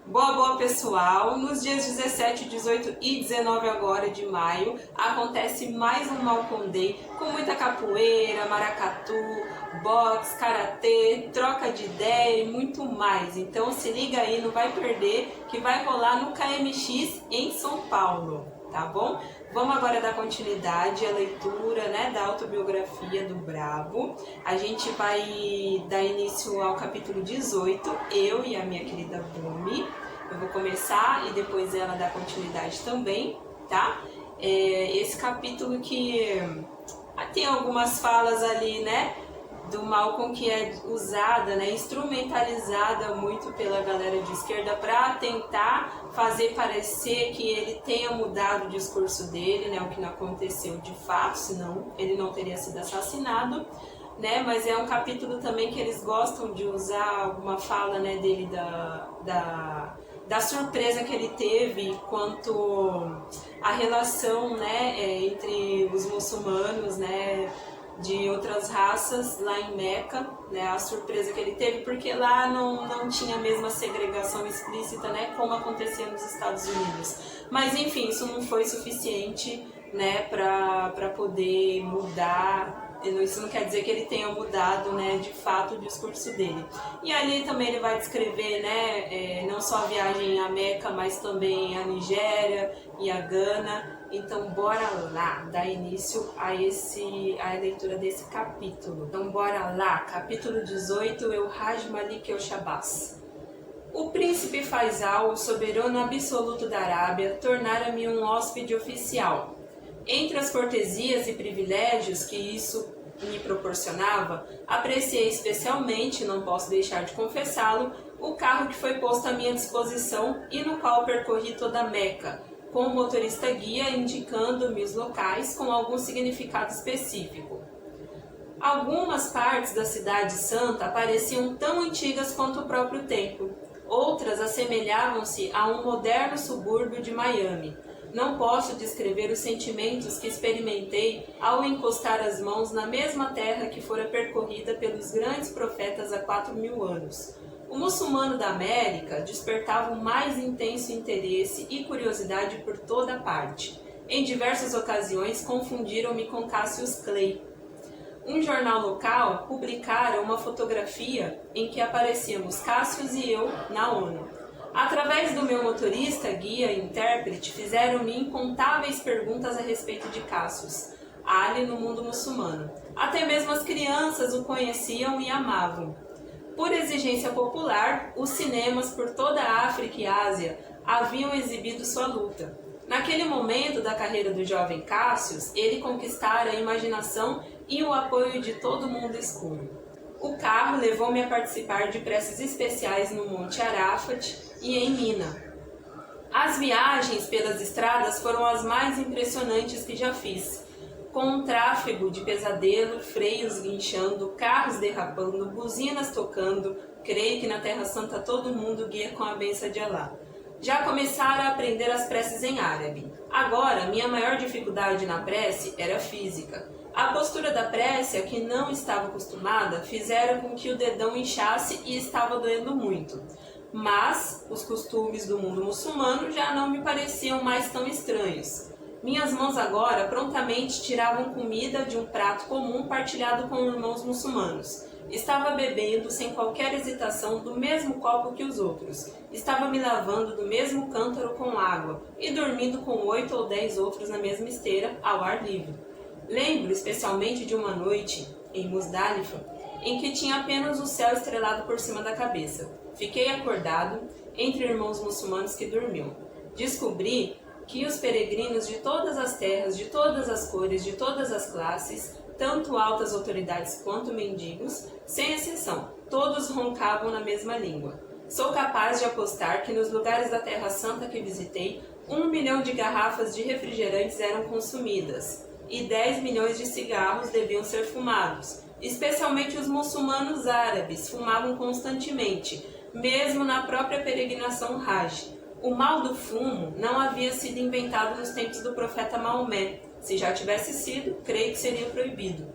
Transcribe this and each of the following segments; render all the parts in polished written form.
Boa pessoal, nos dias 17, 18 e 19 agora de maio acontece mais um Malcom Day com muita capoeira, maracatu, boxe, karatê, troca de ideia e muito mais. Então se liga aí, não vai perder, que vai rolar no KMX em São Paulo, tá bom? Vamos agora dar continuidade à leitura, da autobiografia do Bravo. A gente vai dar início ao capítulo 18, eu e a minha querida Bumi. Eu vou começar e depois ela dá continuidade também, tá? Esse capítulo que tem algumas falas ali, do Malcom que é usada, instrumentalizada muito pela galera de esquerda para tentar fazer parecer que ele tenha mudado o discurso dele, o que não aconteceu de fato, senão ele não teria sido assassinado, mas é um capítulo também que eles gostam de usar alguma fala, dele da surpresa que ele teve quanto à relação, entre os muçulmanos, de outras raças lá em Meca, a surpresa que ele teve, porque lá não tinha a mesma segregação explícita, como acontecia nos Estados Unidos. Mas enfim, isso não foi suficiente, para poder mudar. Isso não quer dizer que ele tenha mudado, de fato, o discurso dele. E ali também ele vai descrever, não só a viagem a Meca, mas também a Nigéria e a Gana. Então, bora lá dar início a leitura desse capítulo. Então, bora lá. Capítulo 18, Eu Haj Malik El Shabazz. O príncipe Faisal, o soberano absoluto da Arábia, tornara-me um hóspede oficial. Entre as cortesias e privilégios que isso me proporcionava, apreciei especialmente, não posso deixar de confessá-lo, o carro que foi posto à minha disposição e no qual percorri toda a Meca, com o motorista guia indicando-me os locais com algum significado específico. Algumas partes da cidade santa pareciam tão antigas quanto o próprio templo, outras assemelhavam-se a um moderno subúrbio de Miami. Não posso descrever os sentimentos que experimentei ao encostar as mãos na mesma terra que fora percorrida pelos grandes profetas há 4.000 anos. O muçulmano da América despertava um mais intenso interesse e curiosidade por toda parte. Em diversas ocasiões confundiram-me com Cassius Clay. Um jornal local publicara uma fotografia em que aparecíamos Cassius e eu na ONU. Através do meu motorista, guia e intérprete, fizeram-me incontáveis perguntas a respeito de Cassius, Ali no mundo muçulmano. Até mesmo as crianças o conheciam e amavam. Por exigência popular, os cinemas por toda a África e Ásia haviam exibido sua luta. Naquele momento da carreira do jovem Cassius, ele conquistara a imaginação e o apoio de todo o mundo escuro. O carro levou-me a participar de preces especiais no Monte Arafat e em Mina. As viagens pelas estradas foram as mais impressionantes que já fiz, com um tráfego de pesadelo, freios guinchando, carros derrapando, buzinas tocando. Creio que na Terra Santa todo mundo guia com a bênção de Alá. Já começara a aprender as preces em árabe. Agora, minha maior dificuldade na prece era física. A postura da prece, a que não estava acostumada, fizera com que o dedão inchasse e estava doendo muito. Mas os costumes do mundo muçulmano já não me pareciam mais tão estranhos. Minhas mãos agora prontamente tiravam comida de um prato comum partilhado com irmãos muçulmanos. Estava bebendo sem qualquer hesitação do mesmo copo que os outros. Estava me lavando do mesmo cântaro com água e dormindo com 8 ou 10 outros na mesma esteira, ao ar livre. Lembro especialmente de uma noite, em Musdalifa, em que tinha apenas o céu estrelado por cima da cabeça. Fiquei acordado entre irmãos muçulmanos que dormiam. Descobri que os peregrinos de todas as terras, de todas as cores, de todas as classes, tanto altas autoridades quanto mendigos, sem exceção, todos roncavam na mesma língua. Sou capaz de apostar que nos lugares da Terra Santa que visitei, 1 milhão de garrafas de refrigerantes eram consumidas e 10 milhões de cigarros deviam ser fumados. Especialmente os muçulmanos árabes fumavam constantemente, mesmo na própria peregrinação Hajj. O mal do fumo não havia sido inventado nos tempos do profeta Maomé. Se já tivesse sido, creio que seria proibido.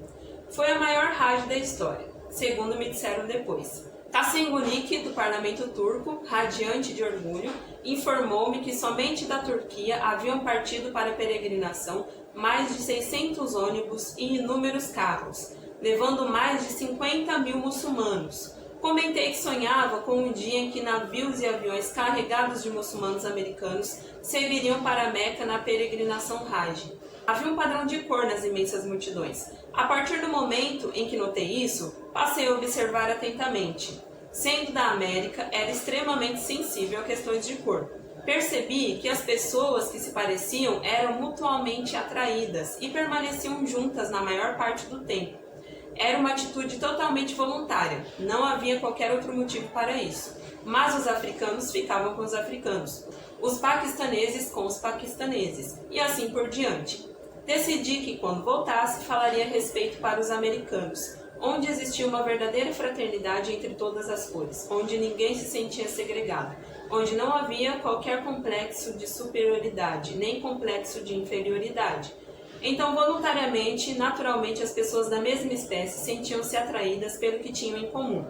Foi a maior Hajj da história, segundo me disseram depois. Kasem Gulik, do parlamento turco, radiante de orgulho, informou-me que somente da Turquia haviam partido para a peregrinação mais de 600 ônibus e inúmeros carros, levando mais de 50 mil muçulmanos. Comentei que sonhava com um dia em que navios e aviões carregados de muçulmanos americanos seguiriam para Meca na peregrinação Hajj. Havia um padrão de cor nas imensas multidões. A partir do momento em que notei isso, passei a observar atentamente. Sendo da América, era extremamente sensível a questões de cor. Percebi que as pessoas que se pareciam eram mutuamente atraídas e permaneciam juntas na maior parte do tempo. Era uma atitude totalmente voluntária, não havia qualquer outro motivo para isso. Mas os africanos ficavam com os africanos, os paquistaneses com os paquistaneses, e assim por diante. Decidi que, quando voltasse, falaria a respeito para os americanos, onde existia uma verdadeira fraternidade entre todas as cores, onde ninguém se sentia segregado, onde não havia qualquer complexo de superioridade, nem complexo de inferioridade. Então, voluntariamente e naturalmente, as pessoas da mesma espécie sentiam-se atraídas pelo que tinham em comum.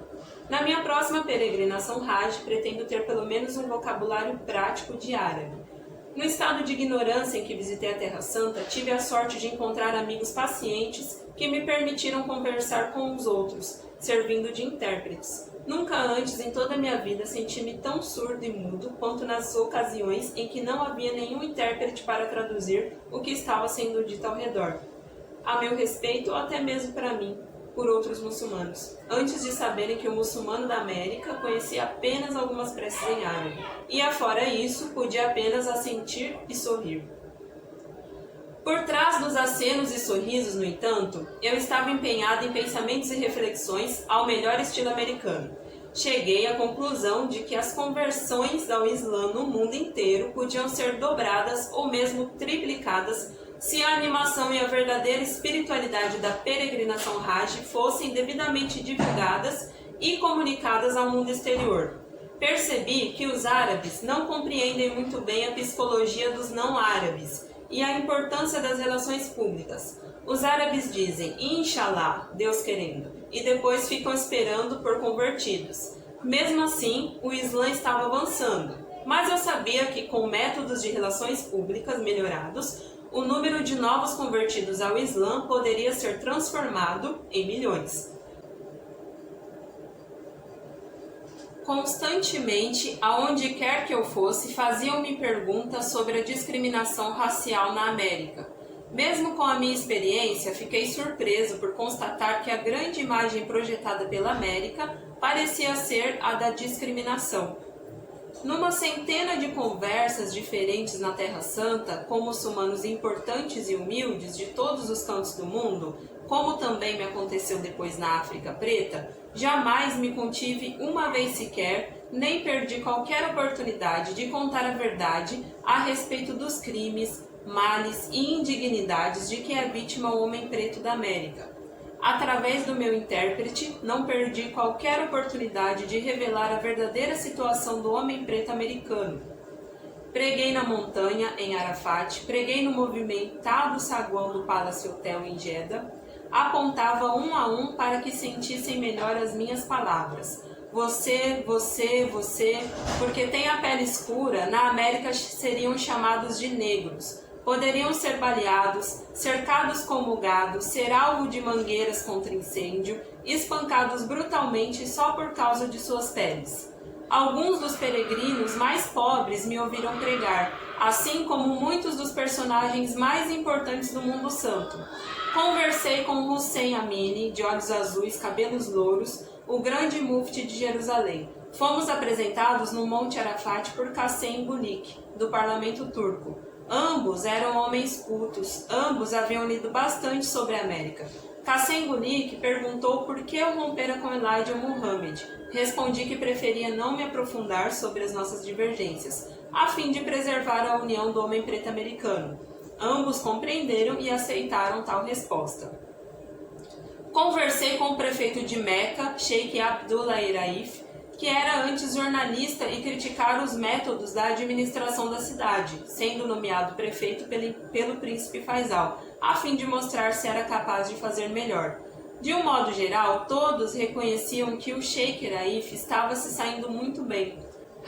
Na minha próxima peregrinação Hajj, pretendo ter pelo menos um vocabulário prático de árabe. No estado de ignorância em que visitei a Terra Santa, tive a sorte de encontrar amigos pacientes que me permitiram conversar com os outros, servindo de intérpretes. Nunca antes em toda a minha vida senti-me tão surdo e mudo quanto nas ocasiões em que não havia nenhum intérprete para traduzir o que estava sendo dito ao redor. A meu respeito, ou até mesmo para mim, por outros muçulmanos, antes de saberem que o muçulmano da América conhecia apenas algumas preces em árabe, e afora isso, podia apenas assentir e sorrir. Por trás dos acenos e sorrisos, no entanto, eu estava empenhado em pensamentos e reflexões ao melhor estilo americano. Cheguei à conclusão de que as conversões ao Islã no mundo inteiro podiam ser dobradas ou mesmo triplicadas se a animação e a verdadeira espiritualidade da peregrinação Hajj fossem devidamente divulgadas e comunicadas ao mundo exterior. Percebi que os árabes não compreendem muito bem a psicologia dos não-árabes e a importância das relações públicas. Os árabes dizem, Inshallah, Deus querendo, e depois ficam esperando por convertidos. Mesmo assim, o Islã estava avançando, mas eu sabia que com métodos de relações públicas melhorados, o número de novos convertidos ao Islã poderia ser transformado em milhões. Constantemente, aonde quer que eu fosse, faziam-me perguntas sobre a discriminação racial na América. Mesmo com a minha experiência, fiquei surpreso por constatar que a grande imagem projetada pela América parecia ser a da discriminação. Numa centena de conversas diferentes na Terra Santa, com muçulmanos importantes e humildes de todos os cantos do mundo, como também me aconteceu depois na África Preta, jamais me contive uma vez sequer, nem perdi qualquer oportunidade de contar a verdade a respeito dos crimes, males e indignidades de que é vítima o homem preto da América. Através do meu intérprete, não perdi qualquer oportunidade de revelar a verdadeira situação do homem preto americano. Preguei na montanha, em Arafat, preguei no movimentado saguão do Palace Hotel em Jeddah, apontava um a um para que sentissem melhor as minhas palavras. Você, porque tem a pele escura, na América seriam chamados de negros. Poderiam ser baleados, cercados como gado, ser alvo de mangueiras contra incêndio, espancados brutalmente só por causa de suas peles. Alguns dos peregrinos mais pobres me ouviram pregar, assim como muitos dos personagens mais importantes do mundo santo. Conversei com Hussein Amini, de olhos azuis, cabelos louros, o grande mufti de Jerusalém. Fomos apresentados no Monte Arafat por Kasem Gulik, do parlamento turco. Ambos eram homens cultos, ambos haviam lido bastante sobre a América. Kasem Gulik perguntou por que eu rompera com Elijah Muhammad. Respondi que preferia não me aprofundar sobre as nossas divergências, a fim de preservar a união do homem preto americano. Ambos compreenderam e aceitaram tal resposta. Conversei com o prefeito de Meca, Sheikh Abdullah Raif, que era antes jornalista e criticara os métodos da administração da cidade, sendo nomeado prefeito pelo príncipe Faisal, a fim de mostrar se era capaz de fazer melhor. De um modo geral, todos reconheciam que o Sheikh Raif estava se saindo muito bem.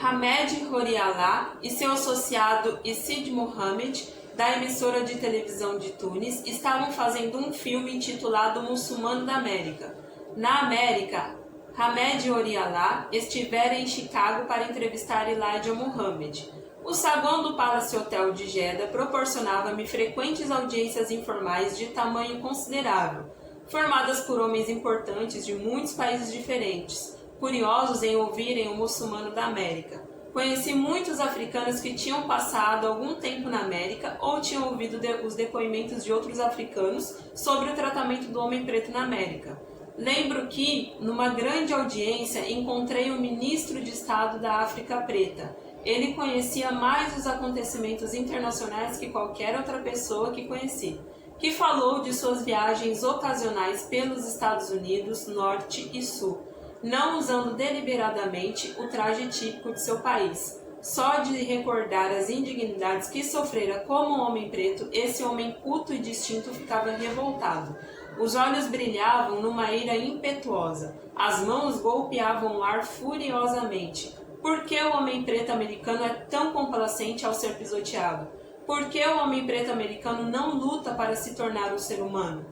Hamed Horiallah e seu associado Sid Mohamed, da emissora de televisão de Tunis, estavam fazendo um filme intitulado Muçulmano da América. Na América, Hamed Horiallah estivera em Chicago para entrevistar Elijah Muhammad. O saguão do Palace Hotel de Jeddah proporcionava-me frequentes audiências informais de tamanho considerável, formadas por homens importantes de muitos países diferentes, curiosos em ouvirem o muçulmano da América. Conheci muitos africanos que tinham passado algum tempo na América ou tinham ouvido os depoimentos de outros africanos sobre o tratamento do homem preto na América. Lembro que, numa grande audiência, encontrei o ministro de Estado da África Preta. Ele conhecia mais os acontecimentos internacionais que qualquer outra pessoa que conheci, que falou de suas viagens ocasionais pelos Estados Unidos, Norte e Sul, não usando deliberadamente o traje típico de seu país. Só de recordar as indignidades que sofrera como homem preto, esse homem culto e distinto ficava revoltado. Os olhos brilhavam numa ira impetuosa, as mãos golpeavam o ar furiosamente. Por que o homem preto americano é tão complacente ao ser pisoteado? Por que o homem preto americano não luta para se tornar um ser humano?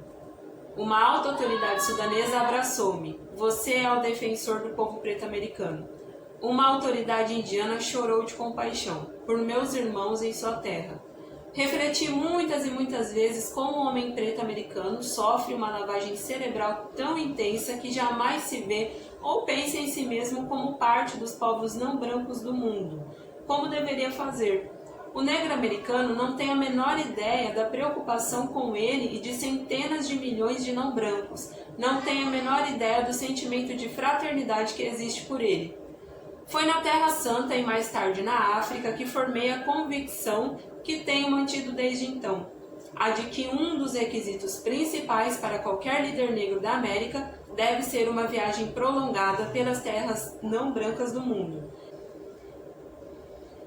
Uma alta autoridade sudanesa abraçou-me. Você é o defensor do povo preto americano. Uma autoridade indiana chorou de compaixão por meus irmãos em sua terra. Refleti muitas e muitas vezes como o homem preto americano sofre uma lavagem cerebral tão intensa que jamais se vê ou pensa em si mesmo como parte dos povos não brancos do mundo, como deveria fazer. O negro americano não tem a menor ideia da preocupação com ele e de centenas de milhões de não brancos, não tem a menor ideia do sentimento de fraternidade que existe por ele. Foi na Terra Santa e mais tarde na África que formei a convicção que tenho mantido desde então, a de que um dos requisitos principais para qualquer líder negro da América deve ser uma viagem prolongada pelas terras não brancas do mundo.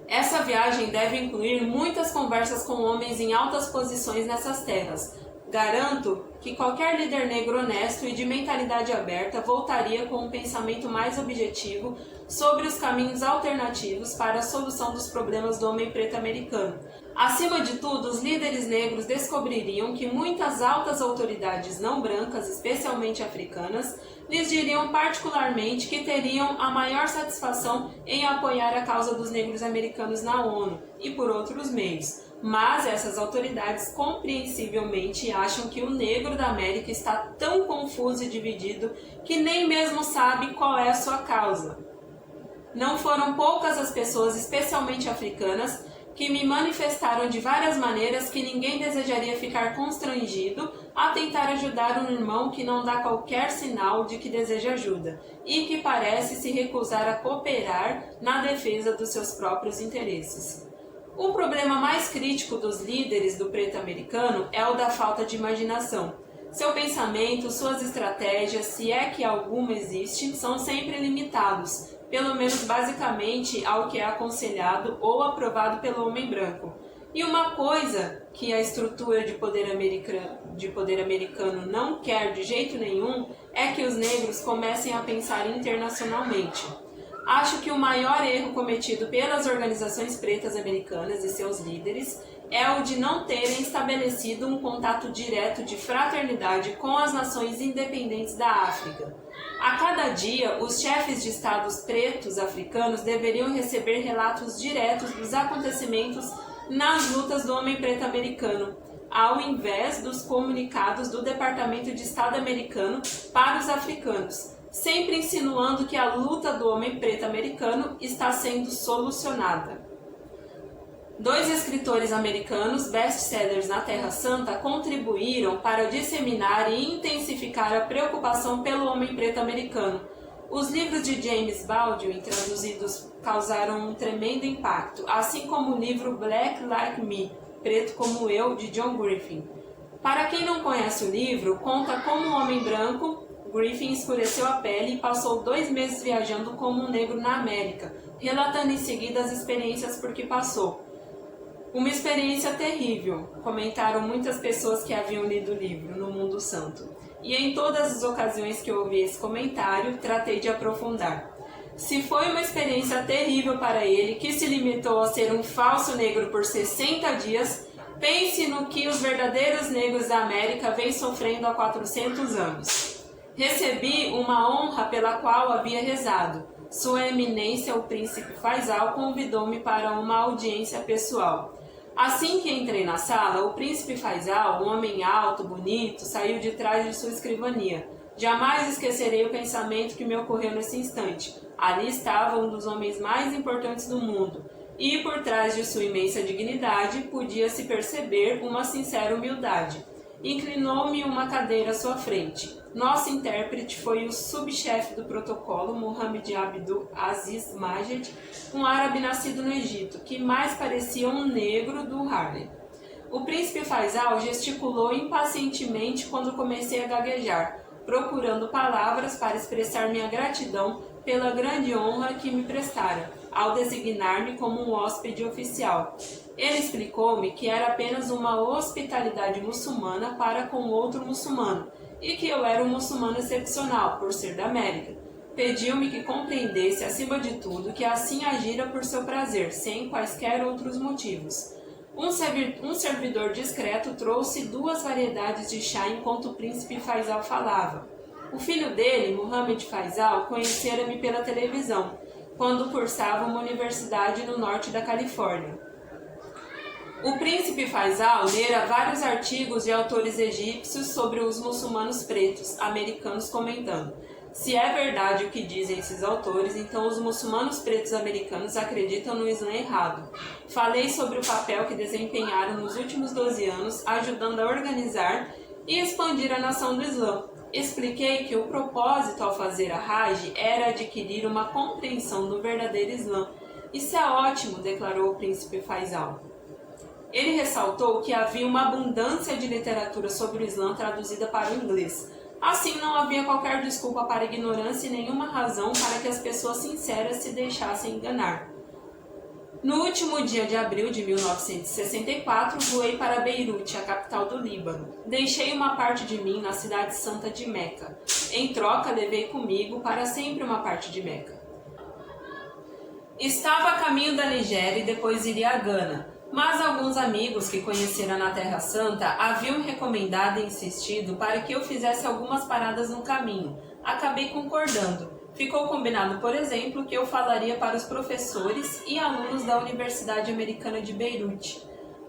Essa viagem deve incluir muitas conversas com homens em altas posições nessas terras. Garanto que qualquer líder negro honesto e de mentalidade aberta voltaria com um pensamento mais objetivo sobre os caminhos alternativos para a solução dos problemas do homem preto americano. Acima de tudo, os líderes negros descobririam que muitas altas autoridades não brancas, especialmente africanas, lhes diriam particularmente que teriam a maior satisfação em apoiar a causa dos negros americanos na ONU e por outros meios. Mas essas autoridades compreensivelmente acham que o negro da América está tão confuso e dividido que nem mesmo sabe qual é a sua causa. Não foram poucas as pessoas, especialmente africanas, que me manifestaram de várias maneiras que ninguém desejaria ficar constrangido a tentar ajudar um irmão que não dá qualquer sinal de que deseja ajuda e que parece se recusar a cooperar na defesa dos seus próprios interesses. O problema mais crítico dos líderes do preto americano é o da falta de imaginação. Seu pensamento, suas estratégias, se é que alguma existe, são sempre limitados, pelo menos basicamente ao que é aconselhado ou aprovado pelo homem branco. E uma coisa que a estrutura de poder americano não quer de jeito nenhum é que os negros comecem a pensar internacionalmente. Acho que o maior erro cometido pelas organizações pretas americanas e seus líderes é o de não terem estabelecido um contato direto de fraternidade com as nações independentes da África. A cada dia, os chefes de estados pretos africanos deveriam receber relatos diretos dos acontecimentos nas lutas do homem preto americano, ao invés dos comunicados do Departamento de Estado americano para os africanos, sempre insinuando que a luta do homem preto americano está sendo solucionada. 2 escritores americanos, best-sellers na Terra Santa, contribuíram para disseminar e intensificar a preocupação pelo homem preto americano. Os livros de James Baldwin, traduzidos, causaram um tremendo impacto, assim como o livro Black Like Me, Preto como Eu, de John Griffin. Para quem não conhece o livro, conta como um homem branco, Griffin escureceu a pele e passou 2 meses viajando como um negro na América, relatando em seguida as experiências por que passou. Uma experiência terrível, comentaram muitas pessoas que haviam lido o livro no Mundo Santo. e em todas as ocasiões que ouvi esse comentário, tratei de aprofundar. Se foi uma experiência terrível para ele, que se limitou a ser um falso negro por 60 dias, pense no que os verdadeiros negros da América vêm sofrendo há 400 anos. Recebi uma honra pela qual havia rezado. Sua Eminência, o Príncipe Faisal, convidou-me para uma audiência pessoal. Assim que entrei na sala, o Príncipe Faisal, um homem alto, bonito, saiu de trás de sua escrivania. Jamais esquecerei o pensamento que me ocorreu nesse instante. Ali estava um dos homens mais importantes do mundo, e por trás de sua imensa dignidade podia-se perceber uma sincera humildade. Inclinou-me uma cadeira à sua frente. Nosso intérprete foi o subchefe do protocolo, Mohammed Abdul Aziz Majed, um árabe nascido no Egito, que mais parecia um negro do Harlem. O príncipe Faisal gesticulou impacientemente quando comecei a gaguejar, procurando palavras para expressar minha gratidão pela grande honra que me prestara, ao designar-me como um hóspede oficial. Ele explicou-me que era apenas uma hospitalidade muçulmana para com outro muçulmano, e que eu era um muçulmano excepcional, por ser da América. Pediu-me que compreendesse, acima de tudo, que assim agira por seu prazer, sem quaisquer outros motivos. Um servidor discreto trouxe 2 variedades de chá enquanto o príncipe Faisal falava. O filho dele, Mohammed Faisal, conhecera-me pela televisão, quando cursava uma universidade no norte da Califórnia. O príncipe Faisal lera vários artigos de autores egípcios sobre os muçulmanos pretos, americanos, comentando: se é verdade o que dizem esses autores, então os muçulmanos pretos americanos acreditam no Islã errado. Falei sobre o papel que desempenharam nos últimos 12 anos, ajudando a organizar e expandir a nação do Islã. Expliquei que o propósito ao fazer a Hajj era adquirir uma compreensão do verdadeiro Islã. Isso é ótimo, declarou o príncipe Faisal. Ele ressaltou que havia uma abundância de literatura sobre o Islã traduzida para o inglês. Assim, não havia qualquer desculpa para a ignorância e nenhuma razão para que as pessoas sinceras se deixassem enganar. No último dia de abril de 1964, voei para Beirute, a capital do Líbano. Deixei uma parte de mim na cidade santa de Meca. Em troca, levei comigo para sempre uma parte de Meca. Estava a caminho da Nigéria e depois iria a Gana. Mas alguns amigos que conheceram na Terra Santa haviam recomendado e insistido para que eu fizesse algumas paradas no caminho. Acabei concordando. Ficou combinado, por exemplo, que eu falaria para os professores e alunos da Universidade Americana de Beirute.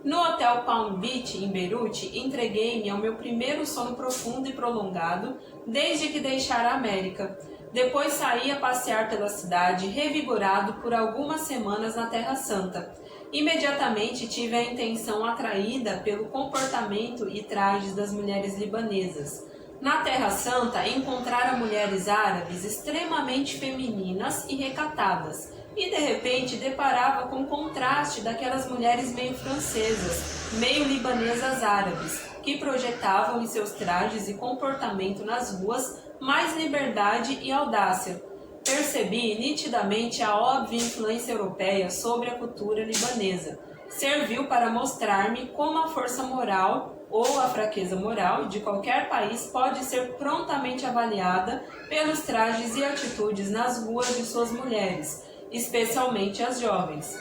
No Hotel Palm Beach, em Beirute, entreguei-me ao meu primeiro sono profundo e prolongado desde que deixara a América. Depois saí a passear pela cidade, revigorado por algumas semanas na Terra Santa. Imediatamente tive a intenção atraída pelo comportamento e trajes das mulheres libanesas. Na Terra Santa, encontrara mulheres árabes extremamente femininas e recatadas, e de repente deparava com o contraste daquelas mulheres meio francesas, meio libanesas árabes, que projetavam em seus trajes e comportamento nas ruas mais liberdade e audácia. Percebi nitidamente a óbvia influência europeia sobre a cultura libanesa. Serviu para mostrar-me como a força moral ou a fraqueza moral de qualquer país pode ser prontamente avaliada pelos trajes e atitudes nas ruas de suas mulheres, especialmente as jovens.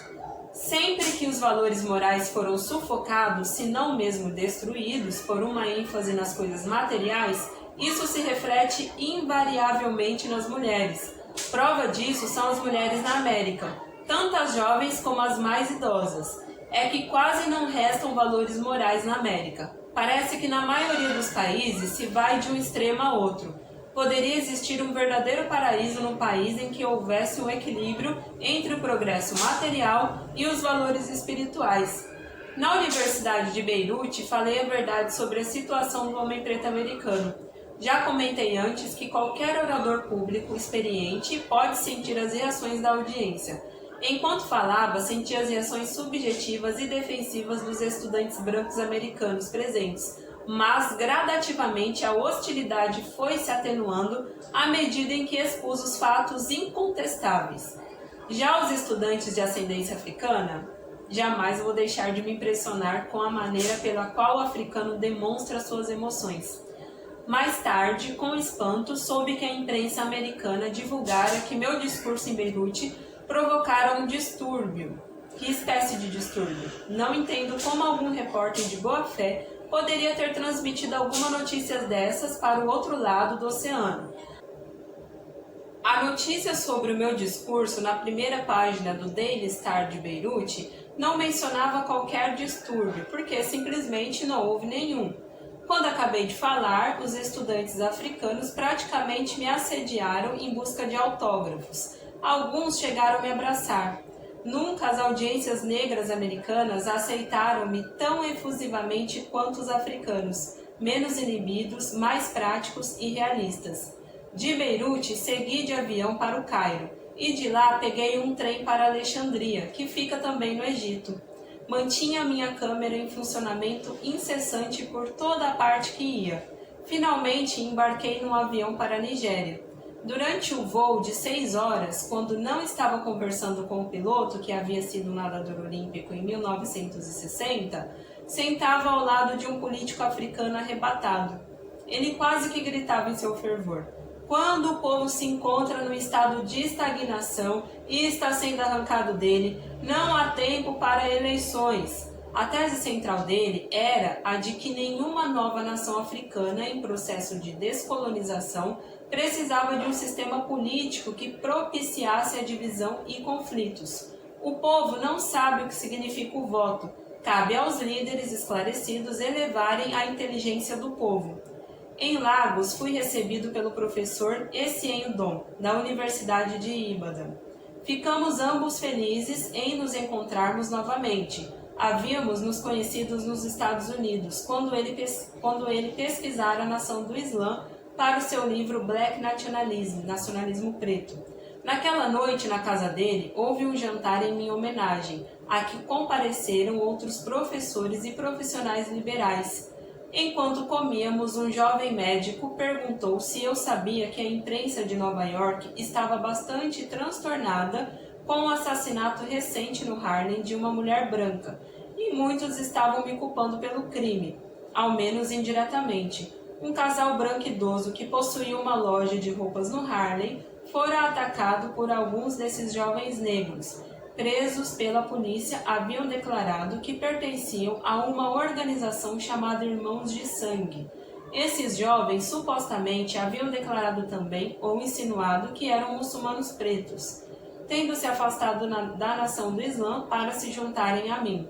Sempre que os valores morais foram sufocados, se não mesmo destruídos, por uma ênfase nas coisas materiais, isso se reflete invariavelmente nas mulheres. Prova disso são as mulheres na América, tanto as jovens como as mais idosas. É que quase não restam valores morais na América. Parece que na maioria dos países se vai de um extremo a outro. Poderia existir um verdadeiro paraíso num país em que houvesse um equilíbrio entre o progresso material e os valores espirituais. Na Universidade de Beirute, falei a verdade sobre a situação do homem preto americano. Já comentei antes que qualquer orador público experiente pode sentir as reações da audiência. Enquanto falava, sentia as reações subjetivas e defensivas dos estudantes brancos americanos presentes, mas gradativamente a hostilidade foi se atenuando à medida em que expus os fatos incontestáveis. Já os estudantes de ascendência africana, jamais vou deixar de me impressionar com a maneira pela qual o africano demonstra suas emoções. Mais tarde, com espanto, soube que a imprensa americana divulgara que meu discurso em Beirute provocara um distúrbio. Que espécie de distúrbio? Não entendo como algum repórter de boa-fé poderia ter transmitido alguma notícia dessas para o outro lado do oceano. A notícia sobre o meu discurso na primeira página do Daily Star de Beirute não mencionava qualquer distúrbio, porque simplesmente não houve nenhum. Quando acabei de falar, os estudantes africanos praticamente me assediaram em busca de autógrafos. Alguns chegaram a me abraçar. Nunca as audiências negras americanas aceitaram-me tão efusivamente quanto os africanos, menos inibidos, mais práticos e realistas. De Beirute, segui de avião para o Cairo, e de lá peguei um trem para Alexandria, que fica também no Egito. Mantinha minha câmera em funcionamento incessante por toda a parte que ia. Finalmente embarquei num avião para a Nigéria. Durante o voo de 6 horas, quando não estava conversando com o piloto, que havia sido um nadador olímpico em 1960, sentava ao lado de um político africano arrebatado. Ele quase que gritava em seu fervor: quando o povo se encontra no estado de estagnação e está sendo arrancado dele, não há tempo para eleições. A tese central dele era a de que nenhuma nova nação africana em processo de descolonização precisava de um sistema político que propiciasse a divisão e conflitos. O povo não sabe o que significa o voto. Cabe aos líderes esclarecidos elevarem a inteligência do povo. Em Lagos, fui recebido pelo professor Essien Dom, da Universidade de Ibadan. Ficamos ambos felizes em nos encontrarmos novamente. Havíamos nos conhecidos nos Estados Unidos, quando ele pesquisara a nação do Islã para o seu livro Black Nationalism, Nacionalismo Preto. Naquela noite, na casa dele, houve um jantar em minha homenagem, a que compareceram outros professores e profissionais liberais. Enquanto comíamos, um jovem médico perguntou se eu sabia que a imprensa de Nova York estava bastante transtornada com o assassinato recente no Harlem de uma mulher branca, e muitos estavam me culpando pelo crime, ao menos indiretamente. Um casal branco idoso que possuía uma loja de roupas no Harlem fora atacado por alguns desses jovens negros. Presos pela polícia, haviam declarado que pertenciam a uma organização chamada Irmãos de Sangue. Esses jovens supostamente haviam declarado também ou insinuado que eram muçulmanos pretos, tendo se afastado da nação do Islã para se juntarem a mim.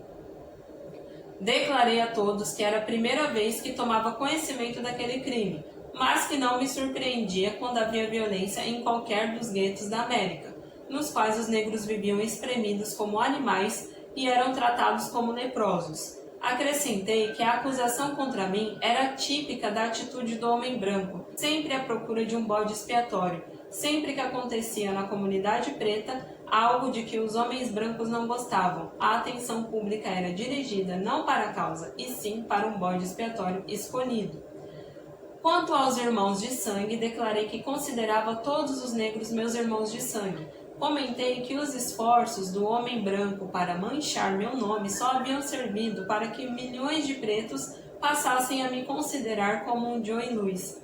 Declarei a todos que era a primeira vez que tomava conhecimento daquele crime, mas que não me surpreendia quando havia violência em qualquer dos guetos da América, nos quais os negros viviam espremidos como animais e eram tratados como leprosos. Acrescentei que a acusação contra mim era típica da atitude do homem branco, sempre à procura de um bode expiatório. Sempre que acontecia na comunidade preta algo de que os homens brancos não gostavam, a atenção pública era dirigida não para a causa, e sim para um bode expiatório escolhido. Quanto aos irmãos de sangue, declarei que considerava todos os negros meus irmãos de sangue. Comentei que os esforços do homem branco para manchar meu nome só haviam servido para que milhões de pretos passassem a me considerar como um Joey Louis.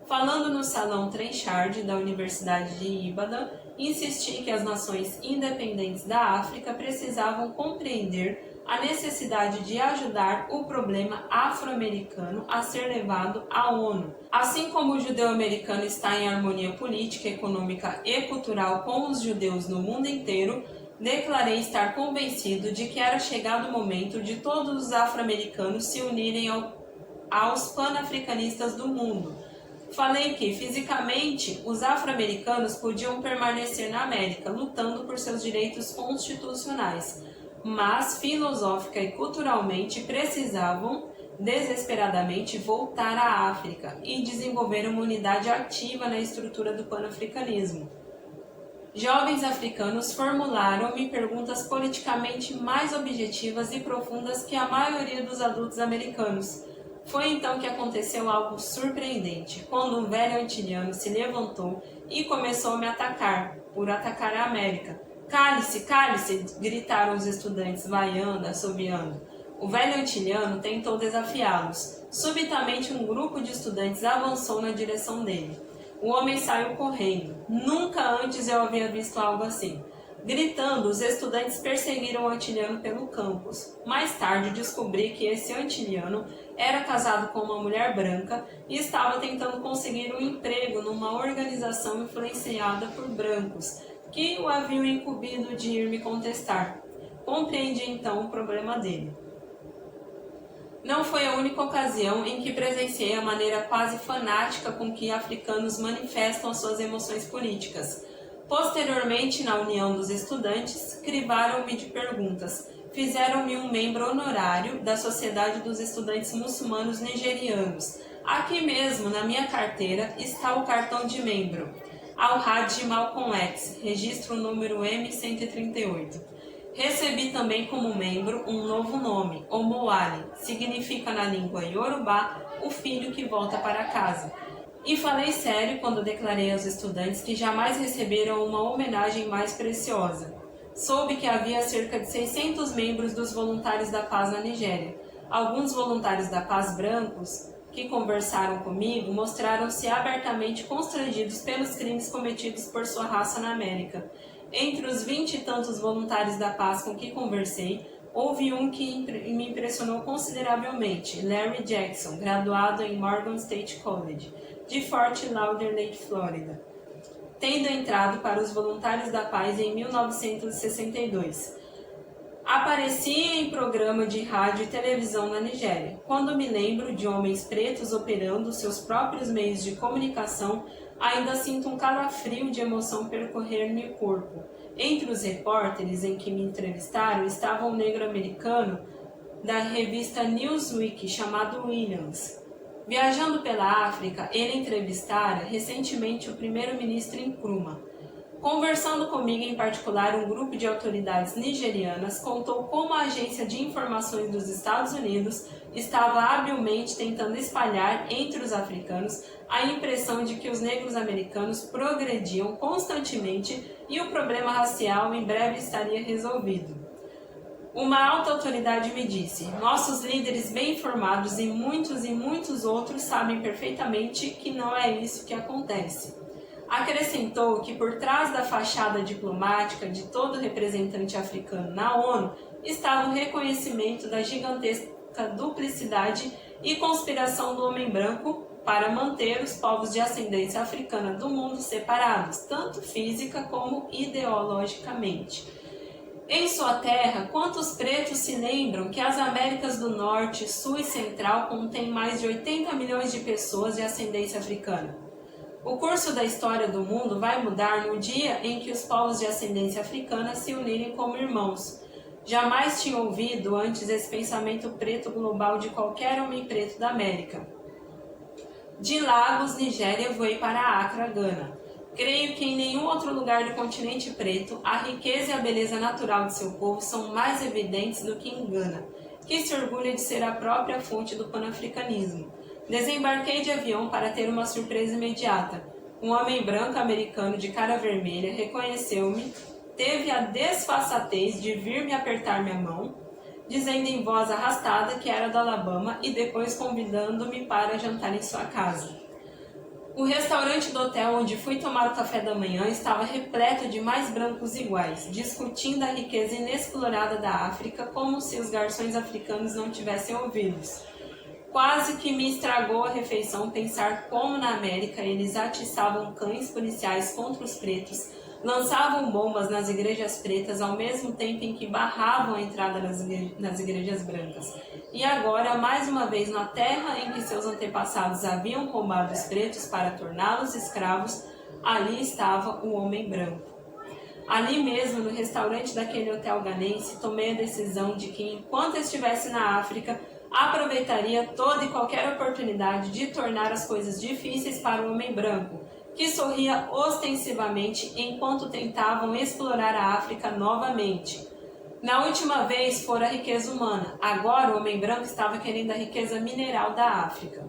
Falando no Salão Trenchard da Universidade de Ibadan, insisti que as nações independentes da África precisavam compreender a necessidade de ajudar o problema afro-americano a ser levado à ONU. Assim como o judeu-americano está em harmonia política, econômica e cultural com os judeus no mundo inteiro, declarei estar convencido de que era chegado o momento de todos os afro-americanos se unirem aos pan-africanistas do mundo. Falei que, fisicamente, os afro-americanos podiam permanecer na América, lutando por seus direitos constitucionais, mas, filosófica e culturalmente, precisavam desesperadamente voltar à África e desenvolver uma unidade ativa na estrutura do panafricanismo. Jovens africanos formularam-me perguntas politicamente mais objetivas e profundas que a maioria dos adultos americanos. Foi então que aconteceu algo surpreendente, quando um velho antiliano se levantou e começou a me atacar, por atacar a América. Cale-se, cale-se! Gritaram os estudantes, vaiando, assobiando. O velho antiliano tentou desafiá-los. Subitamente, um grupo de estudantes avançou na direção dele. O homem saiu correndo. Nunca antes eu havia visto algo assim. Gritando, os estudantes perseguiram o antiliano pelo campus. Mais tarde, descobri que esse antiliano era casado com uma mulher branca e estava tentando conseguir um emprego numa organização influenciada por brancos, que o haviam incumbido de ir me contestar. Compreendi então o problema dele. Não foi a única ocasião em que presenciei a maneira quase fanática com que africanos manifestam suas emoções políticas. Posteriormente, na União dos Estudantes, crivaram-me de perguntas. Fizeram-me um membro honorário da Sociedade dos Estudantes Muçulmanos Nigerianos. Aqui mesmo, na minha carteira, está o cartão de membro. Al-Hajj Malcolm X, registro número M138. Recebi também como membro um novo nome, Omowale, significa na língua Yorubá o filho que volta para casa. E falei sério quando declarei aos estudantes que jamais receberam uma homenagem mais preciosa. Soube que havia cerca de 600 membros dos Voluntários da Paz na Nigéria. Alguns voluntários da paz brancos que conversaram comigo mostraram-se abertamente constrangidos pelos crimes cometidos por sua raça na América. Entre os 20 e tantos voluntários da paz com que conversei, houve um que me impressionou consideravelmente, Larry Jackson, graduado em Morgan State College, de Fort Lauderdale, Flórida, tendo entrado para os Voluntários da Paz em 1962. Aparecia em programa de rádio e televisão na Nigéria. Quando me lembro de homens pretos operando seus próprios meios de comunicação, ainda sinto um calafrio de emoção percorrer-me o corpo. Entre os repórteres em que me entrevistaram estava um negro americano da revista Newsweek chamado Williams. Viajando pela África, ele entrevistara recentemente o primeiro-ministro Nkrumah. Conversando comigo em particular, um grupo de autoridades nigerianas contou como a Agência de Informações dos Estados Unidos estava habilmente tentando espalhar entre os africanos a impressão de que os negros americanos progrediam constantemente e o problema racial em breve estaria resolvido. Uma alta autoridade me disse: nossos líderes bem informados e muitos outros sabem perfeitamente que não é isso que acontece. Acrescentou que por trás da fachada diplomática de todo representante africano na ONU estava o reconhecimento da gigantesca duplicidade e conspiração do homem branco para manter os povos de ascendência africana do mundo separados, tanto física como ideologicamente. Em sua terra, quantos pretos se lembram que as Américas do Norte, Sul e Central contêm mais de 80 milhões de pessoas de ascendência africana? O curso da história do mundo vai mudar no dia em que os povos de ascendência africana se unirem como irmãos. Jamais tinha ouvido antes esse pensamento preto global de qualquer homem preto da América. De Lagos, Nigéria, voei para Accra, Gana. Creio que em nenhum outro lugar do continente preto a riqueza e a beleza natural de seu povo são mais evidentes do que em Gana, que se orgulha de ser a própria fonte do panafricanismo. Desembarquei de avião para ter uma surpresa imediata. Um homem branco americano de cara vermelha reconheceu-me, teve a desfaçatez de vir me apertar minha mão, dizendo em voz arrastada que era do Alabama e depois convidando-me para jantar em sua casa. O restaurante do hotel onde fui tomar o café da manhã estava repleto de mais brancos iguais, discutindo a riqueza inexplorada da África como se os garçons africanos não tivessem ouvidos. Quase que me estragou a refeição pensar como na América eles atiçavam cães policiais contra os pretos, lançavam bombas nas igrejas pretas ao mesmo tempo em que barravam a entrada nas igrejas brancas. E agora, mais uma vez na terra em que seus antepassados haviam roubado os pretos para torná-los escravos, ali estava o homem branco. Ali mesmo, no restaurante daquele hotel ganense, tomei a decisão de que, enquanto estivesse na África, aproveitaria toda e qualquer oportunidade de tornar as coisas difíceis para o homem branco, que sorria ostensivamente enquanto tentavam explorar a África novamente. Na última vez fora a riqueza humana, agora o homem branco estava querendo a riqueza mineral da África.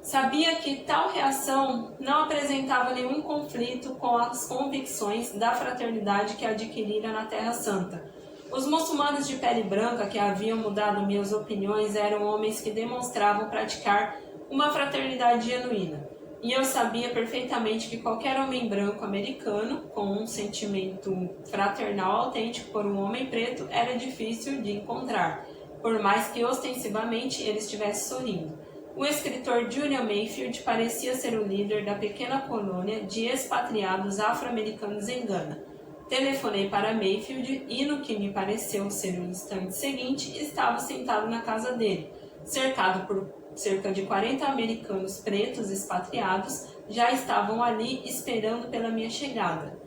Sabia que tal reação não apresentava nenhum conflito com as convicções da fraternidade que adquirira na Terra Santa. Os muçulmanos de pele branca que haviam mudado minhas opiniões eram homens que demonstravam praticar uma fraternidade genuína. E eu sabia perfeitamente que qualquer homem branco americano, com um sentimento fraternal autêntico por um homem preto, era difícil de encontrar, por mais que ostensivamente ele estivesse sorrindo. O escritor Julian Mayfield parecia ser o líder da pequena colônia de expatriados afro-americanos em Gana. Telefonei para Mayfield e, no que me pareceu ser o instante seguinte, estava sentado na casa dele, cercado por cerca de 40 americanos pretos expatriados, já estavam ali esperando pela minha chegada.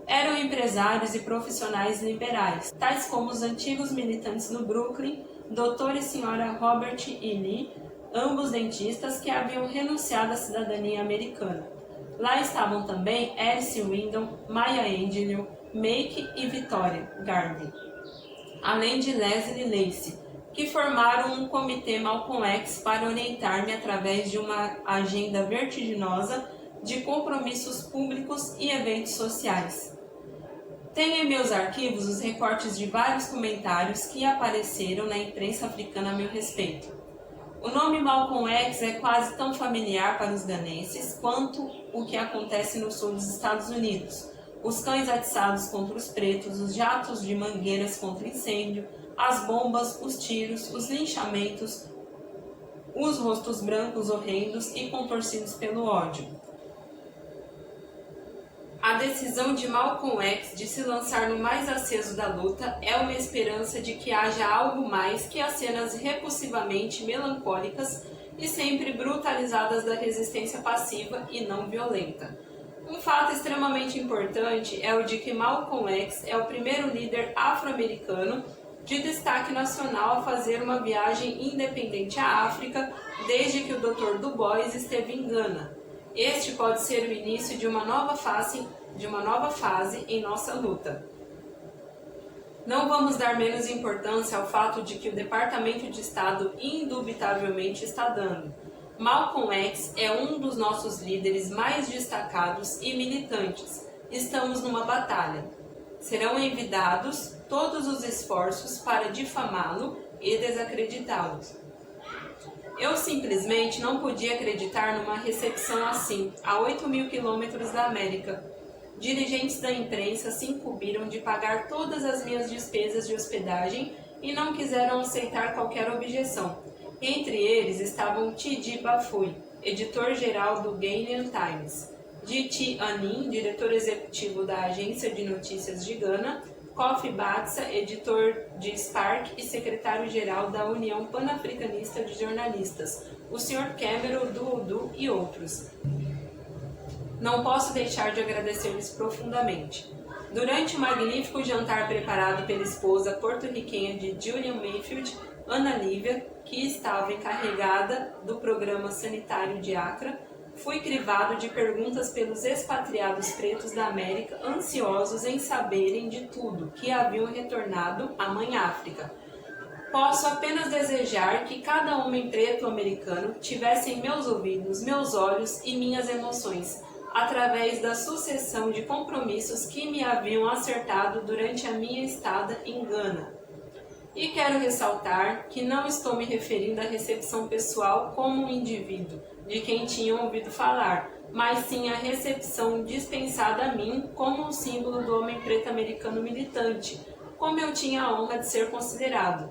Eram empresários e profissionais liberais, tais como os antigos militantes no Brooklyn, Dr. e Sra. Robert E. Lee, ambos dentistas que haviam renunciado à cidadania americana. Lá estavam também Alice Wyndham, Maya Angelou, Make e Victoria Garvey, além de Leslie Lacey, que formaram um comitê Malcolm X para orientar-me através de uma agenda vertiginosa de compromissos públicos e eventos sociais. Tenho em meus arquivos os recortes de vários comentários que apareceram na imprensa africana a meu respeito. O nome Malcolm X é quase tão familiar para os ganenses quanto o que acontece no sul dos Estados Unidos. Os cães atiçados contra os pretos, os jatos de mangueiras contra incêndio, as bombas, os tiros, os linchamentos, os rostos brancos horrendos e contorcidos pelo ódio. A decisão de Malcolm X de se lançar no mais aceso da luta é uma esperança de que haja algo mais que as cenas repulsivamente melancólicas e sempre brutalizadas da resistência passiva e não violenta. Um fato extremamente importante é o de que Malcolm X é o primeiro líder afro-americano de destaque nacional a fazer uma viagem independente à África desde que o Dr. Du Bois esteve em Gana. Este pode ser o início de uma nova fase em nossa luta. Não vamos dar menos importância ao fato de que o Departamento de Estado indubitavelmente está dando. Malcolm X é um dos nossos líderes mais destacados e militantes. Estamos numa batalha. Serão envidados todos os esforços para difamá-lo e desacreditá-lo. Eu simplesmente não podia acreditar numa recepção assim, a 8.000 quilômetros da América. Dirigentes da imprensa se incumbiram de pagar todas as minhas despesas de hospedagem e não quiseram aceitar qualquer objeção. Entre eles estavam T.D. Bafui, editor-geral do Ghanaian Times, D.T. Anin, diretor executivo da Agência de Notícias de Gana, Kofi Batsa, editor de Spark e secretário-geral da União Pan-Africanista de Jornalistas, o Sr. Cameron Duodu e outros. Não posso deixar de agradecer-lhes profundamente. Durante o magnífico jantar preparado pela esposa porto-riquenha de Julian Mayfield, Ana Lívia, que estava encarregada do programa sanitário de Accra, fui crivado de perguntas pelos expatriados pretos da América ansiosos em saberem de tudo que haviam retornado à Mãe África. Posso apenas desejar que cada homem preto americano tivesse em meus ouvidos, meus olhos e minhas emoções, através da sucessão de compromissos que me haviam acertado durante a minha estada em Gana. E quero ressaltar que não estou me referindo à recepção pessoal como um indivíduo, de quem tinham ouvido falar, mas sim à recepção dispensada a mim como um símbolo do homem preto americano militante, como eu tinha a honra de ser considerado.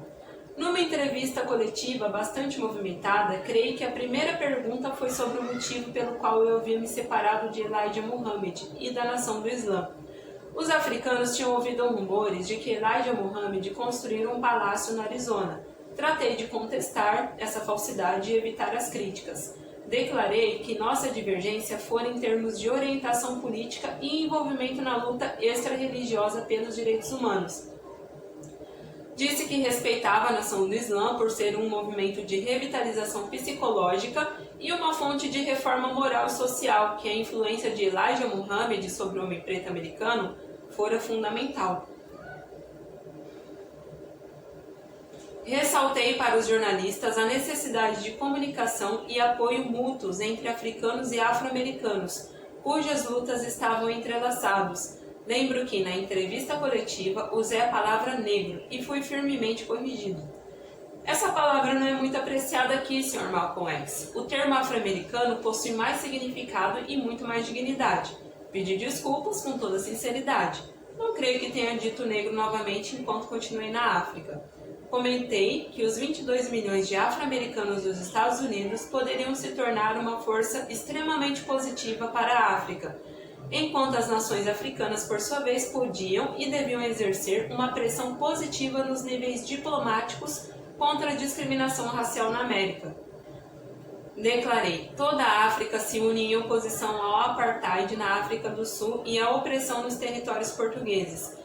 Numa entrevista coletiva bastante movimentada, creio que a primeira pergunta foi sobre o motivo pelo qual eu havia me separado de Elijah Muhammad e da nação do Islã. Os africanos tinham ouvido rumores de que Elijah Muhammad construíra um palácio no Arizona. Tratei de contestar essa falsidade e evitar as críticas. Declarei que nossa divergência fora em termos de orientação política e envolvimento na luta extra-religiosa pelos direitos humanos. Disse que respeitava a nação do Islã por ser um movimento de revitalização psicológica e uma fonte de reforma moral e social, que a influência de Elijah Muhammad sobre o homem preto americano fora fundamental. Ressaltei para os jornalistas a necessidade de comunicação e apoio mútuos entre africanos e afro-americanos, cujas lutas estavam entrelaçados. Lembro que na entrevista coletiva usei a palavra negro e fui firmemente corrigido. Essa palavra não é muito apreciada aqui, Sr. Malcolm X. O termo afro-americano possui mais significado e muito mais dignidade. Pedi desculpas com toda sinceridade. Não creio que tenha dito negro novamente enquanto continuei na África. Comentei que os 22 milhões de afro-americanos dos Estados Unidos poderiam se tornar uma força extremamente positiva para a África, enquanto as nações africanas, por sua vez, podiam e deviam exercer uma pressão positiva nos níveis diplomáticos contra a discriminação racial na América. Declarei, toda a África se une em oposição ao apartheid na África do Sul e à opressão nos territórios portugueses,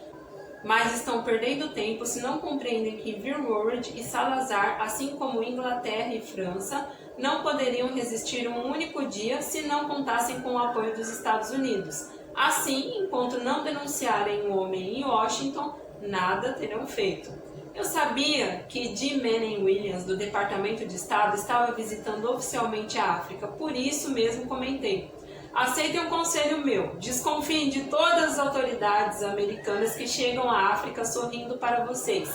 mas estão perdendo tempo se não compreendem que Verwoerd e Salazar, assim como Inglaterra e França, não poderiam resistir um único dia se não contassem com o apoio dos Estados Unidos. Assim, enquanto não denunciarem o homem em Washington, nada terão feito. Eu sabia que G. Manning Williams, do Departamento de Estado, estava visitando oficialmente a África, por isso mesmo comentei. Aceitem um conselho meu, desconfiem de todas as autoridades americanas que chegam à África sorrindo para vocês,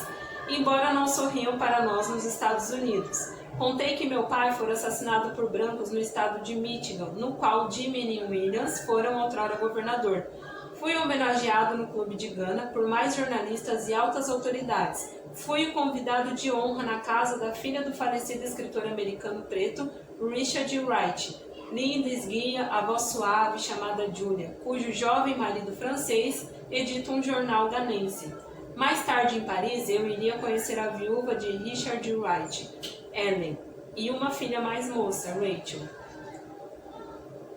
embora não sorriam para nós nos Estados Unidos. Contei que meu pai fora assassinado por brancos no estado de Michigan, no qual G. Manning Williams fora outrora governador. Fui homenageado no Clube de Gana por mais jornalistas e altas autoridades. Fui o convidado de honra na casa da filha do falecido escritor americano preto, Richard Wright. Linda esguia, a voz suave chamada Julia, cujo jovem marido francês edita um jornal ganense. Mais tarde em Paris, eu iria conhecer a viúva de Richard Wright, Ellen, e uma filha mais moça, Rachel.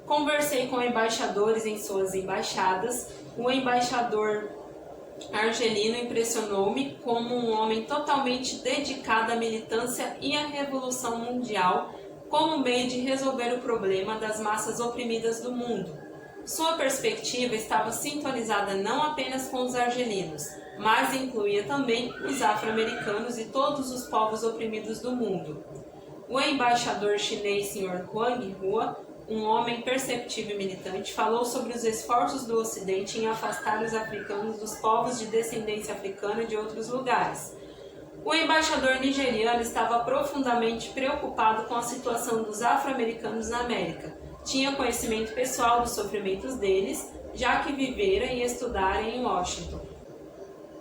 Conversei com embaixadores em suas embaixadas. O embaixador argelino impressionou-me como um homem totalmente dedicado à militância e à revolução mundial como meio de resolver o problema das massas oprimidas do mundo. Sua perspectiva estava sintonizada não apenas com os argelinos, mas incluía também os afro-americanos e todos os povos oprimidos do mundo. O embaixador chinês Sr. Huang Hua, um homem perceptível e militante, falou sobre os esforços do Ocidente em afastar os africanos dos povos de descendência africana de outros lugares. O embaixador nigeriano estava profundamente preocupado com a situação dos afro-americanos na América. Tinha conhecimento pessoal dos sofrimentos deles, já que vivera e estudara em Washington.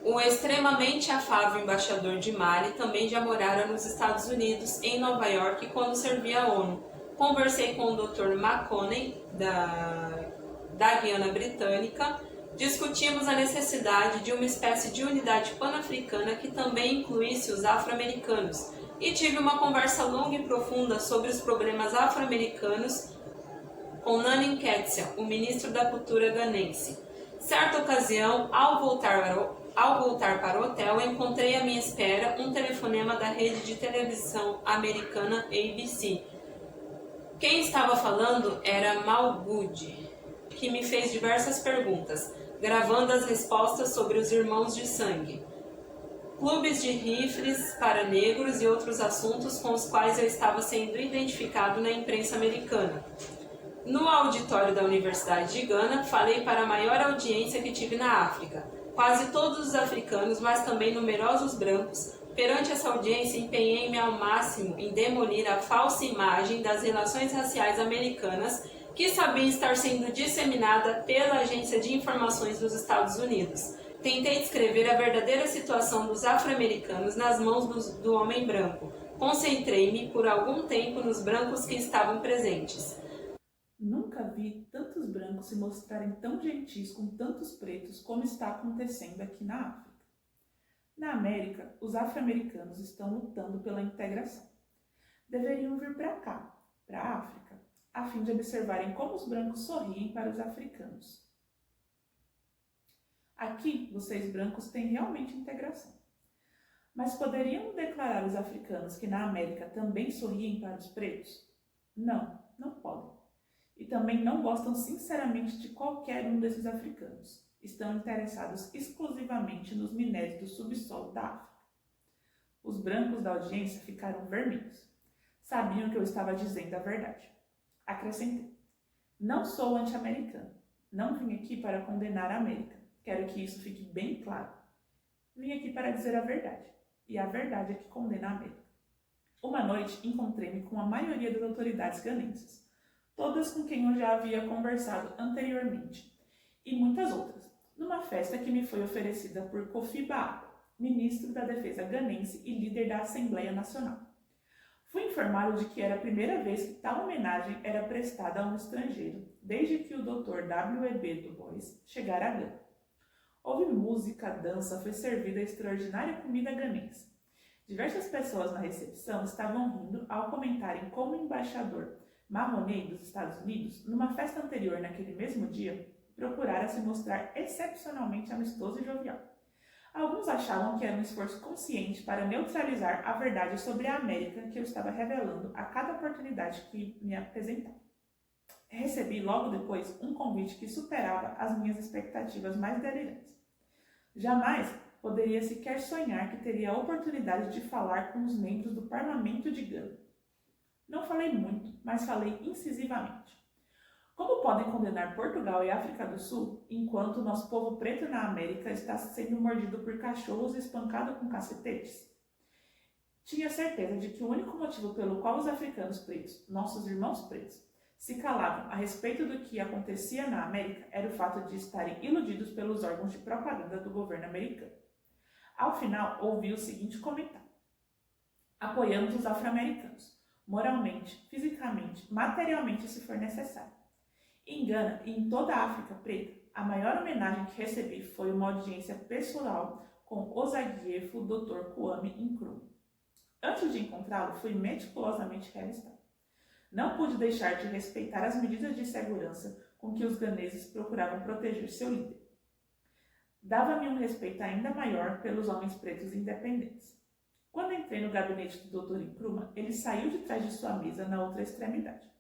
O extremamente afável embaixador de Mali também já morara nos Estados Unidos, em Nova York, quando servia à ONU. Conversei com o Dr. McConney, da Guiana Britânica. Discutimos a necessidade de uma espécie de unidade pan-africana que também incluísse os afro-americanos e tive uma conversa longa e profunda sobre os problemas afro-americanos com Nani Nketiah, o ministro da Cultura ganense. Certa ocasião, ao voltar para o hotel, encontrei à minha espera um telefonema da rede de televisão americana ABC. Quem estava falando era Malgood, que me fez diversas perguntas, gravando as respostas sobre os irmãos de sangue, clubes de rifles para negros e outros assuntos com os quais eu estava sendo identificado na imprensa americana. No auditório da Universidade de Gana, falei para a maior audiência que tive na África, quase todos os africanos, mas também numerosos brancos. Perante essa audiência, empenhei-me ao máximo em demolir a falsa imagem das relações raciais americanas que sabia estar sendo disseminada pela Agência de Informações dos Estados Unidos. Tentei descrever a verdadeira situação dos afro-americanos nas mãos do homem branco. Concentrei-me por algum tempo nos brancos que estavam presentes. Nunca vi tantos brancos se mostrarem tão gentis com tantos pretos como está acontecendo aqui na África. Na América, os afro-americanos estão lutando pela integração. Deveriam vir para cá, para a África, a fim de observarem como os brancos sorriem para os africanos. Aqui, vocês brancos têm realmente integração. Mas poderiam declarar os africanos que na América também sorriem para os pretos? Não, não podem. E também não gostam sinceramente de qualquer um desses africanos. Estão interessados exclusivamente nos minérios do subsolo da África. Os brancos da audiência ficaram vermelhos. Sabiam que eu estava dizendo a verdade. Acrescentei: não sou anti-americano. Não vim aqui para condenar a América. Quero que isso fique bem claro. Vim aqui para dizer a verdade, e a verdade é que condena a América. Uma noite encontrei-me com a maioria das autoridades ganenses, todas com quem eu já havia conversado anteriormente, e muitas outras, numa festa que me foi oferecida por Kofi Baako, ministro da Defesa ganense e líder da Assembleia Nacional. Fui informado de que era a primeira vez que tal homenagem era prestada a um estrangeiro, desde que o Dr. W.E.B. Du Bois chegara a Gana. Houve música, dança, foi servida extraordinária comida ganense. Diversas pessoas na recepção estavam rindo ao comentarem como o embaixador Mahoney dos Estados Unidos, numa festa anterior naquele mesmo dia, procurara se mostrar excepcionalmente amistoso e jovial. Alguns achavam que era um esforço consciente para neutralizar a verdade sobre a América que eu estava revelando a cada oportunidade que me apresentava. Recebi logo depois um convite que superava as minhas expectativas mais delirantes. Jamais poderia sequer sonhar que teria a oportunidade de falar com os membros do Parlamento de Gana. Não falei muito, mas falei incisivamente. Como podem condenar Portugal e África do Sul, enquanto o nosso povo preto na América está sendo mordido por cachorros e espancado com cacetetes? Tinha certeza de que o único motivo pelo qual os africanos pretos, nossos irmãos pretos, se calavam a respeito do que acontecia na América era o fato de estarem iludidos pelos órgãos de propaganda do governo americano. Ao final, ouvi o seguinte comentário: apoiamos os afro-americanos, moralmente, fisicamente, materialmente, se for necessário. Em Gana e em toda a África preta, a maior homenagem que recebi foi uma audiência pessoal com o zagueiro Dr. Kwame Nkrumah. Antes de encontrá-lo, fui meticulosamente revistado. Não pude deixar de respeitar as medidas de segurança com que os ganeses procuravam proteger seu líder. Dava-me um respeito ainda maior pelos homens pretos independentes. Quando entrei no gabinete do Dr. Nkrumah, ele saiu de trás de sua mesa na outra extremidade.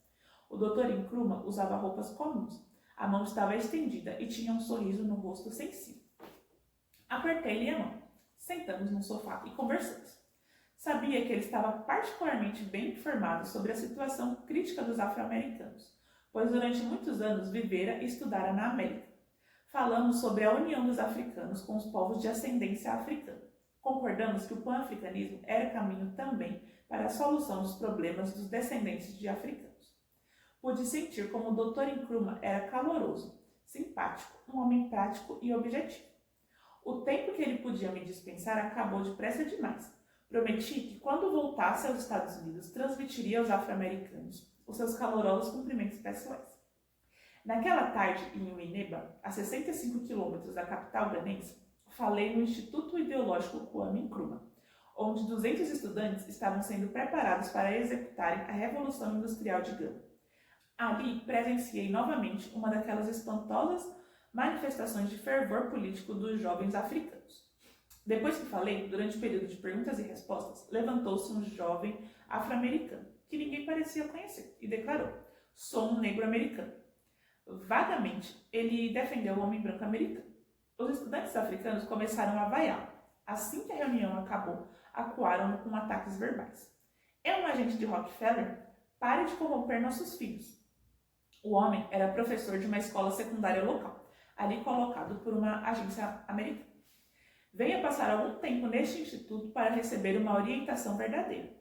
O Dr. Nkrumah usava roupas comuns. A mão estava estendida e tinha um sorriso no rosto sensível. Apertei-lhe a mão. Sentamos no sofá e conversamos. Sabia que ele estava particularmente bem informado sobre a situação crítica dos afro-americanos, pois durante muitos anos vivera e estudara na América. Falamos sobre a união dos africanos com os povos de ascendência africana. Concordamos que o pan-africanismo era caminho também para a solução dos problemas dos descendentes de africanos. Pude sentir como o Dr. Nkrumah era caloroso, simpático, um homem prático e objetivo. O tempo que ele podia me dispensar acabou depressa demais. Prometi que, quando voltasse aos Estados Unidos, transmitiria aos afro-americanos os seus calorosos cumprimentos pessoais. Naquela tarde, em Uineba, a 65 quilômetros da capital ganense, falei no Instituto Ideológico Kwame Nkrumah, onde 200 estudantes estavam sendo preparados para executarem a Revolução Industrial de Gana. Ali, presenciei novamente uma daquelas espantosas manifestações de fervor político dos jovens africanos. Depois que falei, durante o período de perguntas e respostas, levantou-se um jovem afro-americano, que ninguém parecia conhecer, e declarou: sou um negro americano. Vagamente, ele defendeu o homem branco americano. Os estudantes africanos começaram a vaiá-lo. Assim que a reunião acabou, acuaram-no com ataques verbais. É um agente de Rockefeller? Pare de corromper nossos filhos. O homem era professor de uma escola secundária local, ali colocado por uma agência americana. Venha passar algum tempo neste instituto para receber uma orientação verdadeira.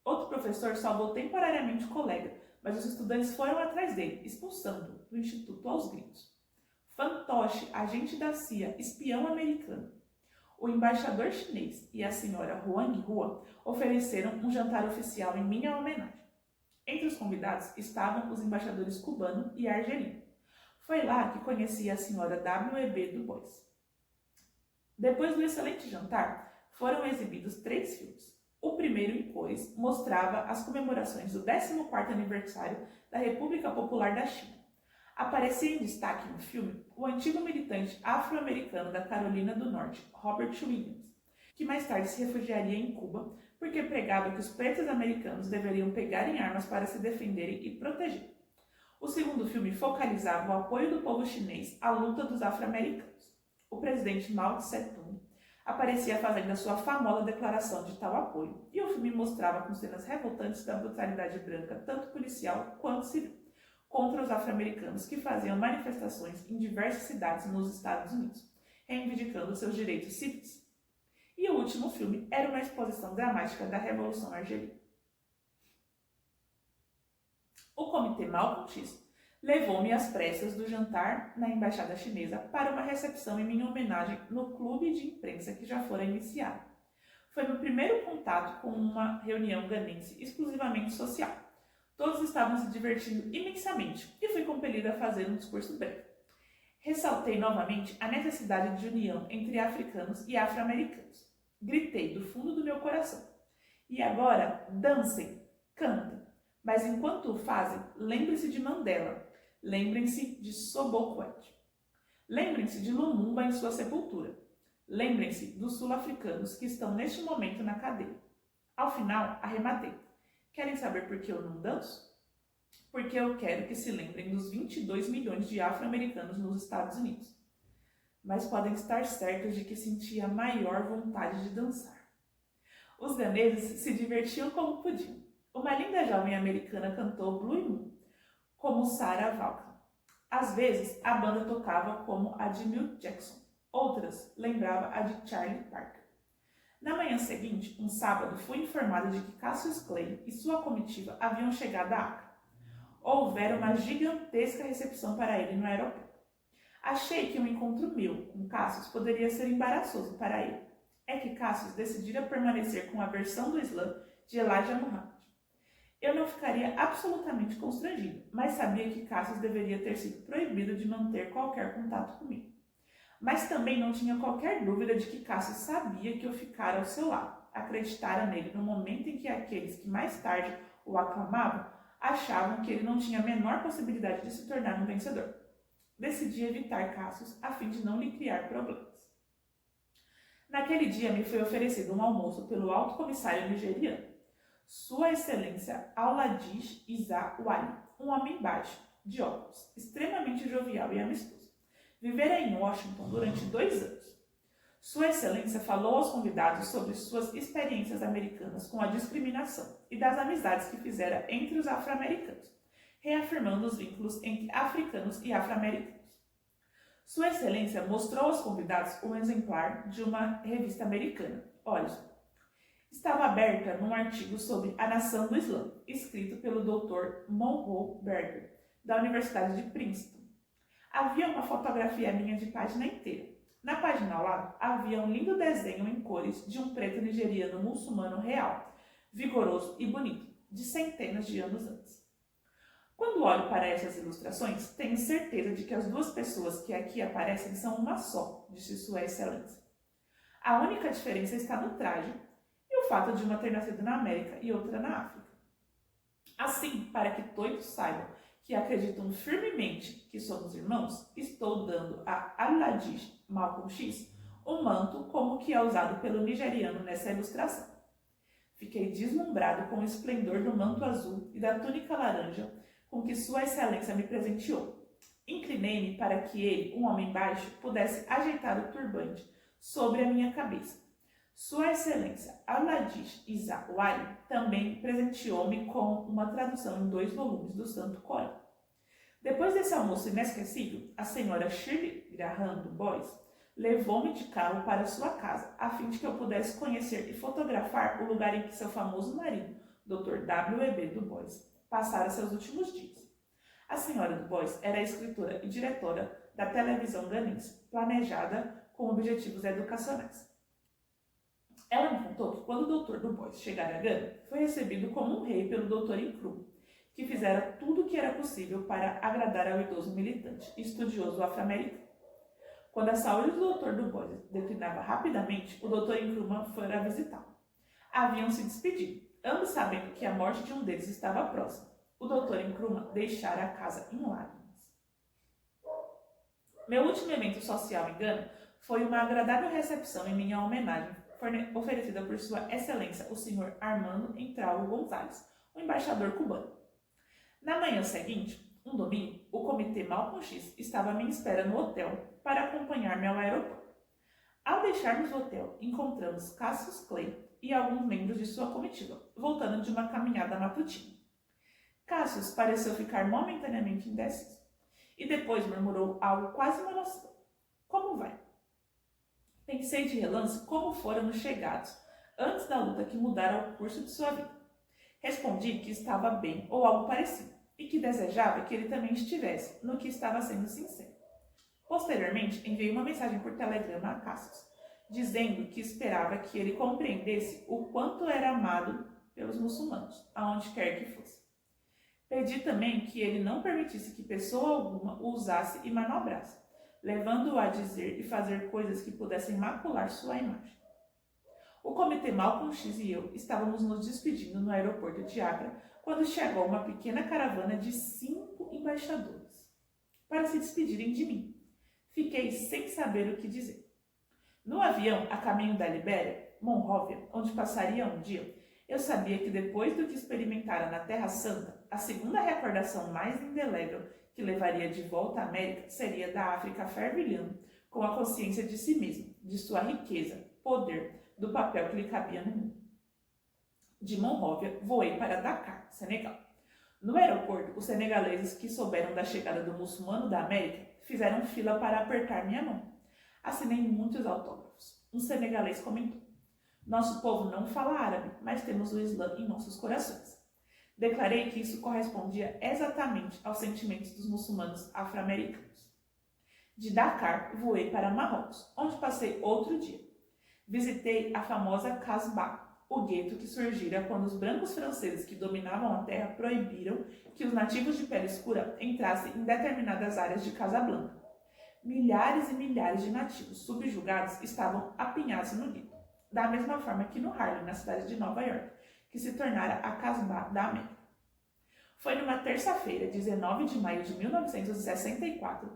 Outro professor salvou temporariamente o colega, mas os estudantes foram atrás dele, expulsando-o do instituto aos gritos. Fantoche, agente da CIA, espião americano. O embaixador chinês e a senhora Huang Hua ofereceram um jantar oficial em minha homenagem. Entre os convidados estavam os embaixadores cubano e argelino. Foi lá que conheci a senhora W.E.B. Du Bois. Depois do excelente jantar, foram exibidos 3 filmes. O primeiro, em cores, mostrava as comemorações do 14º aniversário da República Popular da China. Aparecia em destaque no filme o antigo militante afro-americano da Carolina do Norte, Robert Williams, que mais tarde se refugiaria em Cuba porque pregava que os pretos americanos deveriam pegar em armas para se defenderem e proteger. O segundo filme focalizava o apoio do povo chinês à luta dos afro-americanos. O presidente Mao Tse-tung aparecia fazendo a sua famosa declaração de tal apoio, e o filme mostrava com cenas revoltantes da brutalidade branca, tanto policial quanto civil, contra os afro-americanos que faziam manifestações em diversas cidades nos Estados Unidos, reivindicando seus direitos civis. E o último filme era uma exposição dramática da Revolução Argelina. O Comitê Malcolm X levou-me às pressas do jantar na embaixada chinesa para uma recepção em minha homenagem no clube de imprensa que já fora iniciado. Foi meu primeiro contato com uma reunião ganense exclusivamente social. Todos estavam se divertindo imensamente e fui compelida a fazer um discurso breve. Ressaltei novamente a necessidade de união entre africanos e afro-americanos. Gritei do fundo do meu coração. E agora, dancem, cantem. Mas enquanto o fazem, lembrem-se de Mandela. Lembrem-se de Sobukwe. Lembrem-se de Lumumba em sua sepultura. Lembrem-se dos sul-africanos que estão neste momento na cadeia. Ao final, arrematei. Querem saber por que eu não danço? Porque eu quero que se lembrem dos 22 milhões de afro-americanos nos Estados Unidos. Mas podem estar certos de que sentia maior vontade de dançar. Os ganeses se divertiam como podiam. Uma linda jovem americana cantou Blue Moon, como Sarah Vaughan. Às vezes, a banda tocava como a de Milt Jackson. Outras lembrava a de Charlie Parker. Na manhã seguinte, um sábado, fui informado de que Cassius Clay e sua comitiva haviam chegado a Acre. Houvera uma gigantesca recepção para ele no aeroporto. Achei que um encontro meu com Cassius poderia ser embaraçoso para ele. É que Cassius decidira permanecer com a versão do Islã de Elijah Muhammad. Eu não ficaria absolutamente constrangido, mas sabia que Cassius deveria ter sido proibido de manter qualquer contato comigo. Mas também não tinha qualquer dúvida de que Cassius sabia que eu ficara ao seu lado, acreditara nele no momento em que aqueles que mais tarde o aclamavam achavam que ele não tinha a menor possibilidade de se tornar um vencedor. Decidi evitar Cassius a fim de não lhe criar problemas. Naquele dia me foi oferecido um almoço pelo alto comissário nigeriano, Sua Excelência Aladish Isa Wali, um homem baixo, de óculos, extremamente jovial e amistoso. Vivera em Washington durante 2 anos. Sua Excelência falou aos convidados sobre suas experiências americanas com a discriminação e das amizades que fizera entre os afro-americanos, reafirmando os vínculos entre africanos e afro-americanos. Sua Excelência mostrou aos convidados um exemplar de uma revista americana, Horizon. Estava aberta num artigo sobre a nação do Islã, escrito pelo Dr. Monroe Berger, da Universidade de Princeton. Havia uma fotografia minha de página inteira. Na página ao lado, havia um lindo desenho em cores de um preto nigeriano muçulmano real, vigoroso e bonito, de centenas de anos antes. Quando olho para essas ilustrações, tenho certeza de que as 2 pessoas que aqui aparecem são uma só, disse Sua Excelência. A única diferença está no traje e o fato de uma ter nascido na América e outra na África. Assim, para que todos saibam que acreditam firmemente que somos irmãos, estou dando a Aladish Malcolm X um manto como o que é usado pelo nigeriano nessa ilustração. Fiquei deslumbrado com o esplendor do manto azul e da túnica laranja com que Sua Excelência me presenteou. Inclinei-me para que ele, um homem baixo, pudesse ajeitar o turbante sobre a minha cabeça. Sua Excelência Aladish Isa Wali também presenteou-me com uma tradução em 2 volumes do Santo Corão. Depois desse almoço inesquecível, a senhora Shirley Graham Du Bois levou-me de carro para sua casa, a fim de que eu pudesse conhecer e fotografar o lugar em que seu famoso marido, Dr. W.E.B. Du Bois, passara seus últimos dias. A senhora Du Bois era escritora e diretora da televisão ganense, planejada com objetivos educacionais. Ela me contou que quando o Dr. Du Bois chegara a Gana, foi recebido como um rei pelo Dr. Nkrumah, que fizera tudo o que era possível para agradar ao idoso militante e estudioso afro-americano. Quando a saúde do Dr. Du Bois declinava rapidamente, o Dr. Nkrumah foi a visitá-lo. Haviam se despedido, ambos sabendo que a morte de um deles estava próxima. O Dr. Nkrumah deixara a casa em lágrimas. Meu último evento social em Gana foi uma agradável recepção em minha homenagem, oferecida por Sua Excelência o Sr. Armando Entralgo Gonzalez, o embaixador cubano. Na manhã seguinte, um domingo, o Comitê Malcolm X estava à minha espera no hotel para acompanhar-me ao aeroporto. Ao deixarmos o hotel, encontramos Cassius Clay e alguns membros de sua comitiva, voltando de uma caminhada matutina. Cassius pareceu ficar momentaneamente indeciso e depois murmurou algo quase monótono. Como vai? Pensei de relance como foram nos chegados, antes da luta que mudara o curso de sua vida. Respondi que estava bem ou algo parecido, e que desejava que ele também estivesse, no que estava sendo sincero. Posteriormente, enviei uma mensagem por telegrama a Cassius, dizendo que esperava que ele compreendesse o quanto era amado pelos muçulmanos, aonde quer que fosse. Pedi também que ele não permitisse que pessoa alguma o usasse e manobrasse, levando-o a dizer e fazer coisas que pudessem macular sua imagem. O comitê Malcolm X e eu estávamos nos despedindo no aeroporto de Accra quando chegou uma pequena caravana de 5 embaixadores para se despedirem de mim. Fiquei sem saber o que dizer. No avião, a caminho da Libéria, Monróvia, onde passaria um dia, eu sabia que depois do que experimentara na Terra Santa, a segunda recordação mais indelével que levaria de volta à América seria da África fervilhando, com a consciência de si mesmo, de sua riqueza, poder, do papel que lhe cabia no mundo. De Monróvia, voei para Dakar, Senegal. No aeroporto, os senegaleses que souberam da chegada do muçulmano da América fizeram fila para apertar minha mão. Assinei muitos autógrafos. Um senegalês comentou: "Nosso povo não fala árabe, mas temos o Islã em nossos corações." Declarei que isso correspondia exatamente aos sentimentos dos muçulmanos afro-americanos. De Dakar, voei para Marrocos, onde passei outro dia. Visitei a famosa Casbah, o gueto que surgira quando os brancos franceses que dominavam a terra proibiram que os nativos de pele escura entrassem em determinadas áreas de Casablanca. Milhares e milhares de nativos subjugados estavam apinhados no gueto, da mesma forma que no Harlem, na cidade de Nova York, que se tornara a Casbah da América. Foi numa terça-feira, 19 de maio de 1964,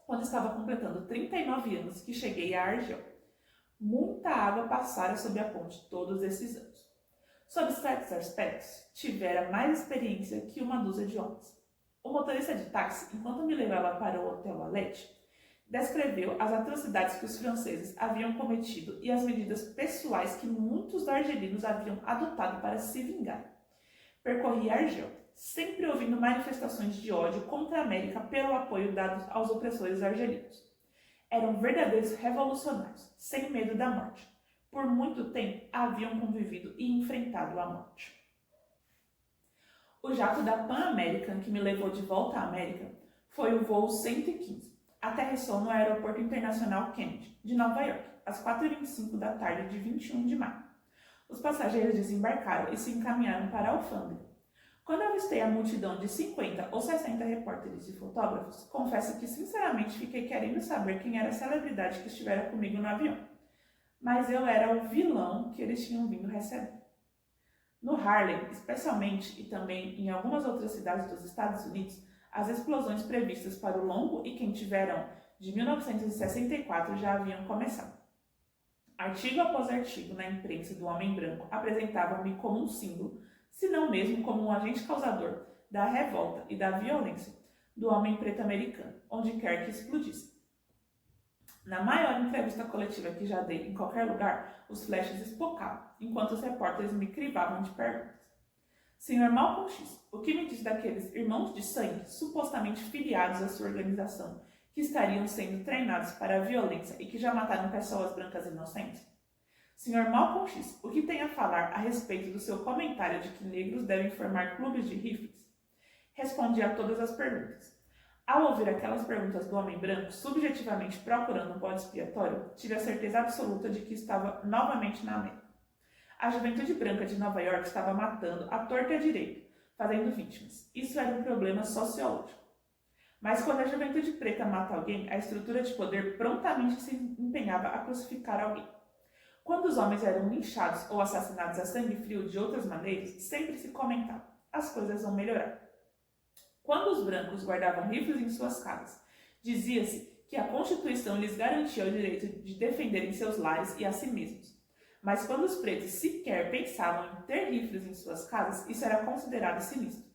quando estava completando 39 anos, que cheguei a Argel. Muita água passara sob a ponte todos esses anos. Sob certos aspectos, tivera mais experiência que uma dúzia de homens. O motorista de táxi, enquanto me levava para o Hotel Valete, descreveu as atrocidades que os franceses haviam cometido e as medidas pessoais que muitos argelinos haviam adotado para se vingar. Percorri Argel, sempre ouvindo manifestações de ódio contra a América pelo apoio dado aos opressores argelinos. Eram verdadeiros revolucionários, sem medo da morte. Por muito tempo haviam convivido e enfrentado a morte. O jato da Pan American que me levou de volta à América foi o voo 115. Aterrissou no Aeroporto Internacional Kennedy, de Nova York, às 4h25 da tarde de 21 de maio. Os passageiros desembarcaram e se encaminharam para a alfândega. Quando avistei a multidão de 50 ou 60 repórteres e fotógrafos, confesso que sinceramente fiquei querendo saber quem era a celebridade que estivera comigo no avião. Mas eu era o vilão que eles tinham vindo receber. No Harlem, especialmente, e também em algumas outras cidades dos Estados Unidos, as explosões previstas para o longo e quente verão de 1964 já haviam começado. Artigo após artigo na imprensa do homem branco apresentava-me como um símbolo, se não mesmo como um agente causador da revolta e da violência do homem preto americano, onde quer que explodisse. Na maior entrevista coletiva que já dei em qualquer lugar, os flashes espocavam, enquanto os repórteres me crivavam de perguntas. Sr. Malcolm X, o que me diz daqueles irmãos de sangue supostamente filiados à sua organização, que estariam sendo treinados para a violência e que já mataram pessoas brancas inocentes? Sr. Malcolm X, o que tem a falar a respeito do seu comentário de que negros devem formar clubes de rifles? Respondi a todas as perguntas. Ao ouvir aquelas perguntas do homem branco, subjetivamente procurando um bode expiatório, tive a certeza absoluta de que estava novamente na América. A juventude branca de Nova York estava matando à torta e à direita, fazendo vítimas. Isso era um problema sociológico. Mas quando a juventude preta mata alguém, a estrutura de poder prontamente se empenhava a crucificar alguém. Quando os homens eram linchados ou assassinados a sangue frio de outras maneiras, sempre se comentava: as coisas vão melhorar. Quando os brancos guardavam rifles em suas casas, dizia-se que a Constituição lhes garantia o direito de defenderem seus lares e a si mesmos. Mas quando os pretos sequer pensavam em ter rifles em suas casas, isso era considerado sinistro.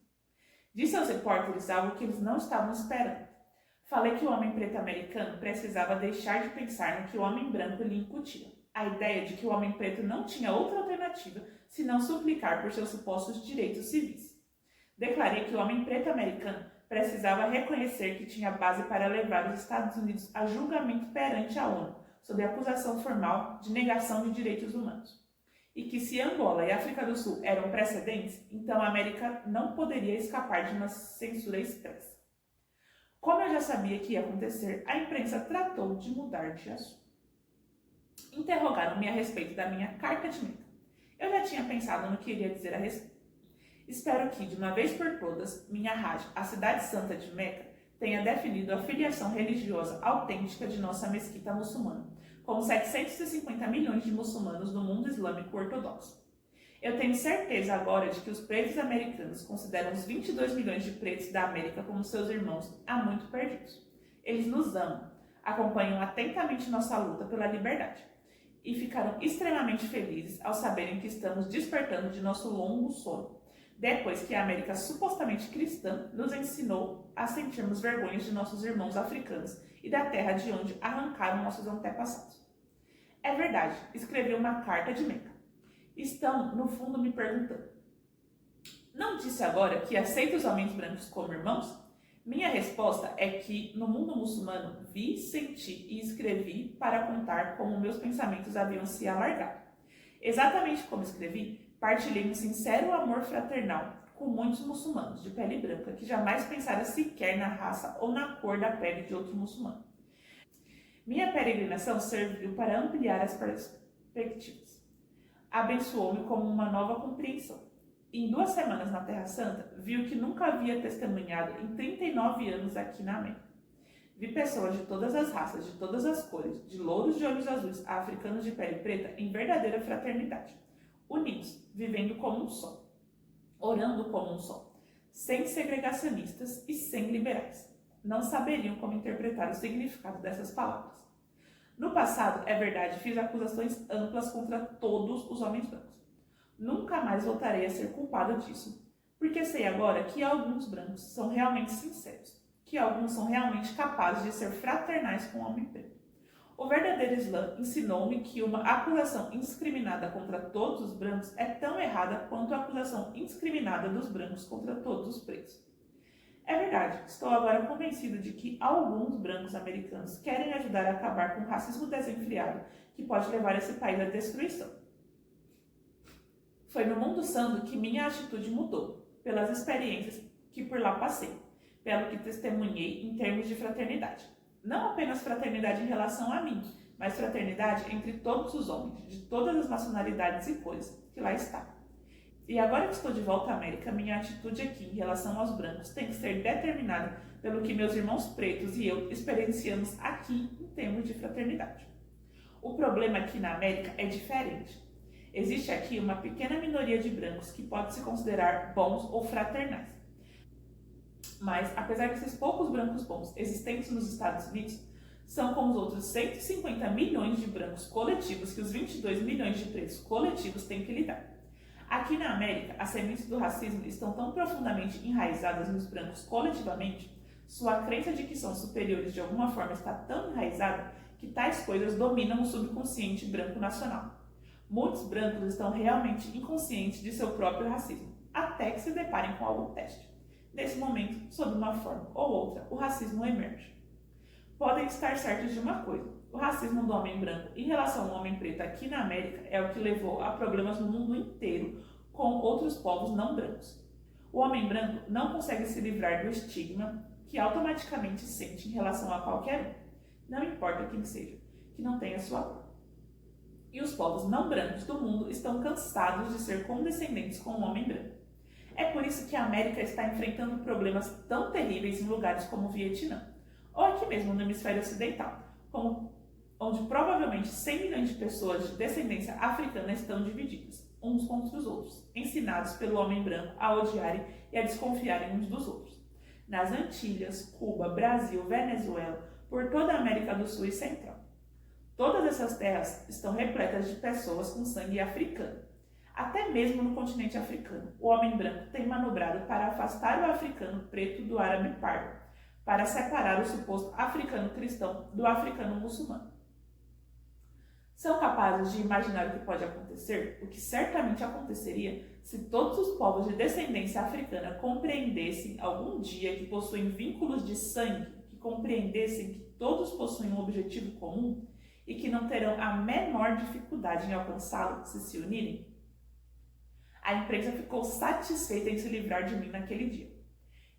Disse aos repórteres algo que eles não estavam esperando. Falei que o homem preto americano precisava deixar de pensar no que o homem branco lhe incutia. A ideia de que o homem preto não tinha outra alternativa senão suplicar por seus supostos direitos civis. Declarei que o homem preto americano precisava reconhecer que tinha base para levar os Estados Unidos a julgamento perante a ONU sob acusação formal de negação de direitos humanos. E que se Angola e África do Sul eram precedentes, então a América não poderia escapar de uma censura expressa. Como eu já sabia que ia acontecer, a imprensa tratou de mudar de assunto. Interrogaram-me a respeito da minha carta de Meca. Eu já tinha pensado no que iria dizer a respeito. Espero que, de uma vez por todas, minha rádio, a Cidade Santa de Meca, tenha definido a filiação religiosa autêntica de nossa mesquita muçulmana, com 750 milhões de muçulmanos do mundo islâmico ortodoxo. Eu tenho certeza agora de que os pretos americanos consideram os 22 milhões de pretos da América como seus irmãos há muito perdidos. Eles nos amam, acompanham atentamente nossa luta pela liberdade e ficaram extremamente felizes ao saberem que estamos despertando de nosso longo sono, depois que a América supostamente cristã nos ensinou a sentirmos vergonha de nossos irmãos africanos e da terra de onde arrancaram nossos antepassados. É verdade, escrevi uma carta de Meca. Estão, no fundo, me perguntando: não disse agora que aceita os homens brancos como irmãos? Minha resposta é que, no mundo muçulmano, vi, senti e escrevi para contar como meus pensamentos haviam se alargado. Exatamente como escrevi, partilhei um sincero amor fraternal com muitos muçulmanos de pele branca que jamais pensaram sequer na raça ou na cor da pele de outro muçulmano. Minha peregrinação serviu para ampliar as perspectivas. Abençoou-me como uma nova compreensão. Em 2 semanas na Terra Santa, vi o que nunca havia testemunhado em 39 anos aqui na América. Vi pessoas de todas as raças, de todas as cores, de louros de olhos azuis a africanos de pele preta em verdadeira fraternidade, unidos, vivendo como um só, orando como um só, sem segregacionistas e sem liberais. Não saberiam como interpretar o significado dessas palavras. No passado, é verdade, fiz acusações amplas contra todos os homens brancos. Nunca mais voltarei a ser culpado disso, porque sei agora que alguns brancos são realmente sinceros, que alguns são realmente capazes de ser fraternais com o homem preto. O verdadeiro Islã ensinou-me que uma acusação indiscriminada contra todos os brancos é tão errada quanto a acusação indiscriminada dos brancos contra todos os pretos. É verdade, estou agora convencido de que alguns brancos americanos querem ajudar a acabar com o racismo desenfreado que pode levar esse país à destruição. Foi no mundo santo que minha atitude mudou, pelas experiências que por lá passei, pelo que testemunhei em termos de fraternidade. Não apenas fraternidade em relação a mim, mas fraternidade entre todos os homens, de todas as nacionalidades e cores, que lá está. E agora que estou de volta à América, minha atitude aqui em relação aos brancos tem que ser determinada pelo que meus irmãos pretos e eu experienciamos aqui em termos de fraternidade. O problema aqui na América é diferente. Existe aqui uma pequena minoria de brancos que pode se considerar bons ou fraternais. Mas, apesar desses poucos brancos bons existentes nos Estados Unidos, são como os outros 150 milhões de brancos coletivos que os 22 milhões de pretos coletivos têm que lidar. Aqui na América, as sementes do racismo estão tão profundamente enraizadas nos brancos coletivamente, sua crença de que são superiores de alguma forma está tão enraizada que tais coisas dominam o subconsciente branco nacional. Muitos brancos estão realmente inconscientes de seu próprio racismo, até que se deparem com algum teste. Nesse momento, sob uma forma ou outra, o racismo emerge. Podem estar certos de uma coisa: o racismo do homem branco em relação ao homem preto aqui na América é o que levou a problemas no mundo inteiro com outros povos não brancos. O homem branco não consegue se livrar do estigma que automaticamente sente em relação a qualquer um, não importa quem seja, que não tenha sua cor. E os povos não brancos do mundo estão cansados de ser condescendentes com o homem branco. É por isso que a América está enfrentando problemas tão terríveis em lugares como o Vietnã, ou aqui mesmo no hemisfério ocidental, onde provavelmente 100 milhões de pessoas de descendência africana estão divididas, uns contra os outros, ensinados pelo homem branco a odiarem e a desconfiarem uns dos outros. Nas Antilhas, Cuba, Brasil, Venezuela, por toda a América do Sul e Central. Todas essas terras estão repletas de pessoas com sangue africano. Até mesmo no continente africano, o homem branco tem manobrado para afastar o africano preto do árabe pardo, para separar o suposto africano cristão do africano muçulmano. São capazes de imaginar o que pode acontecer, o que certamente aconteceria se todos os povos de descendência africana compreendessem algum dia que possuem vínculos de sangue, que compreendessem que todos possuem um objetivo comum e que não terão a menor dificuldade em alcançá-lo se se unirem? A imprensa ficou satisfeita em se livrar de mim naquele dia.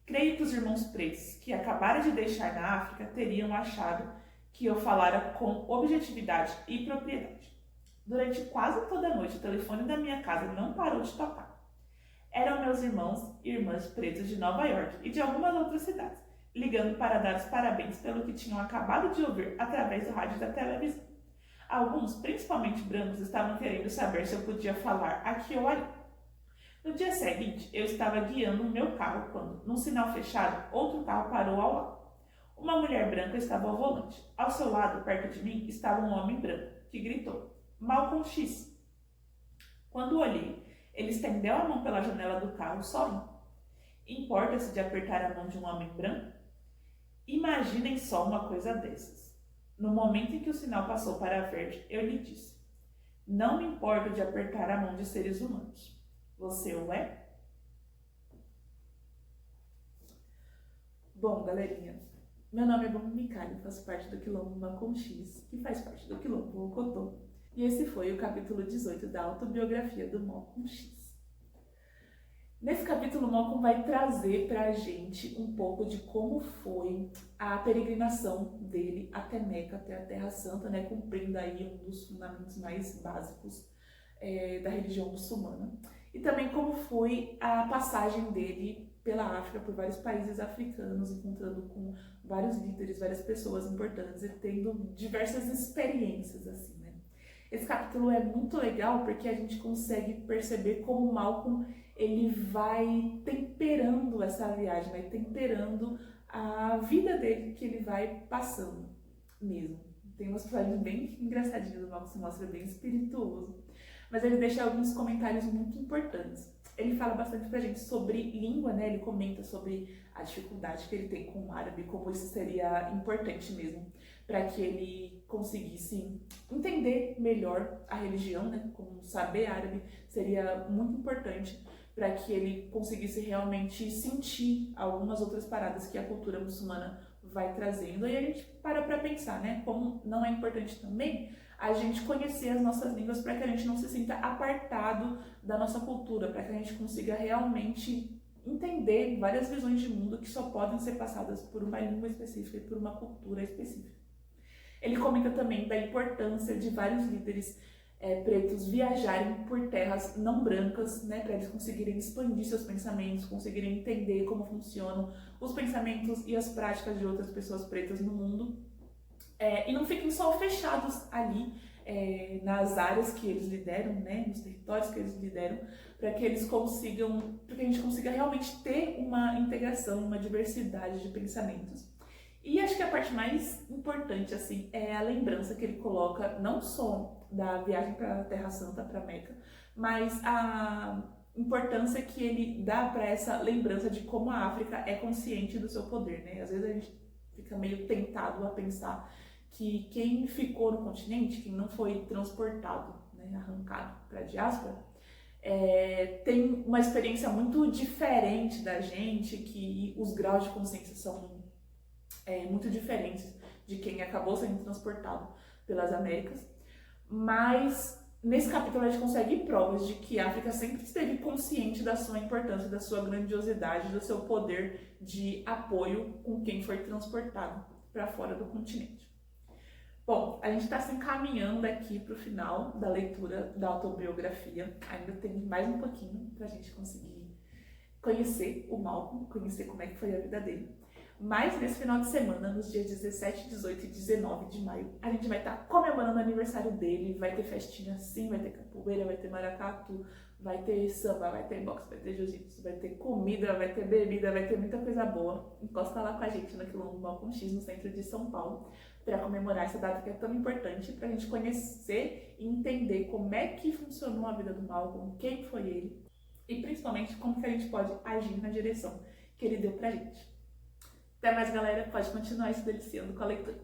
Creio que os irmãos pretos, que acabaram de deixar na África, teriam achado que eu falara com objetividade e propriedade. Durante quase toda a noite, o telefone da minha casa não parou de tocar. Eram meus irmãos e irmãs pretos de Nova York e de algumas outras cidades, ligando para dar os parabéns pelo que tinham acabado de ouvir através do rádio e da televisão. Alguns, principalmente brancos, estavam querendo saber se eu podia falar aqui ou ali. No dia seguinte, eu estava guiando o meu carro quando, num sinal fechado, outro carro parou ao lado. Uma mulher branca estava ao volante. Ao seu lado, perto de mim, estava um homem branco, que gritou: Malcolm X. Quando olhei, ele estendeu a mão pela janela do carro, sorrindo. Importa-se de apertar a mão de um homem branco? Imaginem só uma coisa dessas. No momento em que o sinal passou para verde, eu lhe disse: não me importo de apertar a mão de seres humanos. Você o é? Bom, galerinha, meu nome é Bom Micalho, faço parte do Quilombo Malcolm X, que faz parte do Quilombo Ocotô. E esse foi o capítulo 18 da autobiografia do Malcolm X. Nesse capítulo, Malcolm vai trazer pra gente um pouco de como foi a peregrinação dele até Meca, até a Terra Santa, né, cumprindo aí um dos fundamentos mais básicos da religião muçulmana. E também como foi a passagem dele pela África, por vários países africanos, encontrando com vários líderes, várias pessoas importantes e tendo diversas experiências, assim, né? Esse capítulo é muito legal porque a gente consegue perceber como Malcolm ele vai temperando essa viagem, vai temperando a vida dele que ele vai passando mesmo. Tem umas passagens bem engraçadinhas, o Malcolm se mostra bem espirituoso, mas ele deixa alguns comentários muito importantes. Ele fala bastante pra gente sobre língua, né? Ele comenta sobre a dificuldade que ele tem com o árabe, como isso seria importante mesmo para que ele conseguisse entender melhor a religião, né? Como saber árabe seria muito importante para que ele conseguisse realmente sentir algumas outras paradas que a cultura muçulmana vai trazendo. E a gente para pensar, né? Como não é importante também a gente conhecer as nossas línguas para que a gente não se sinta apartado da nossa cultura, para que a gente consiga realmente entender várias visões de mundo que só podem ser passadas por uma língua específica e por uma cultura específica. Ele comenta também da importância de vários líderes pretos viajarem por terras não brancas, né, para eles conseguirem expandir seus pensamentos, conseguirem entender como funcionam os pensamentos e as práticas de outras pessoas pretas no mundo. E não fiquem só fechados ali nas áreas que eles lideram, né, nos territórios que eles lideram, para que eles consigam, para que a gente consiga realmente ter uma integração, uma diversidade de pensamentos. E acho que a parte mais importante assim é a lembrança que ele coloca não só da viagem para a Terra Santa, para Meca, mas a importância que ele dá para essa lembrança de como a África é consciente do seu poder, né? Às vezes a gente fica meio tentado a pensar que quem ficou no continente, quem não foi transportado, né, arrancado para a diáspora, tem uma experiência muito diferente da gente, que os graus de consciência são muito diferentes de quem acabou sendo transportado pelas Américas. Mas nesse capítulo a gente consegue provas de que a África sempre esteve consciente da sua importância, da sua grandiosidade, do seu poder de apoio com quem foi transportado para fora do continente. Bom, a gente está se encaminhando aqui para o final da leitura da autobiografia. Ainda tem mais um pouquinho para a gente conseguir conhecer o Malcolm, conhecer como é que foi a vida dele. Mas nesse final de semana, nos dias 17, 18 e 19 de maio, a gente vai estar comemorando o aniversário dele. Vai ter festinha sim, vai ter capoeira, vai ter maracatu, vai ter samba, vai ter boxe, vai ter jiu-jitsu, vai ter comida, vai ter bebida, vai ter muita coisa boa. Encosta lá com a gente no Quilombo Malcolm X, no centro de São Paulo, para comemorar essa data que é tão importante para a gente conhecer e entender como é que funcionou a vida do Malcolm, quem foi ele e principalmente como que a gente pode agir na direção que ele deu pra gente. Até mais, galera. Pode continuar se deliciando com a leitura.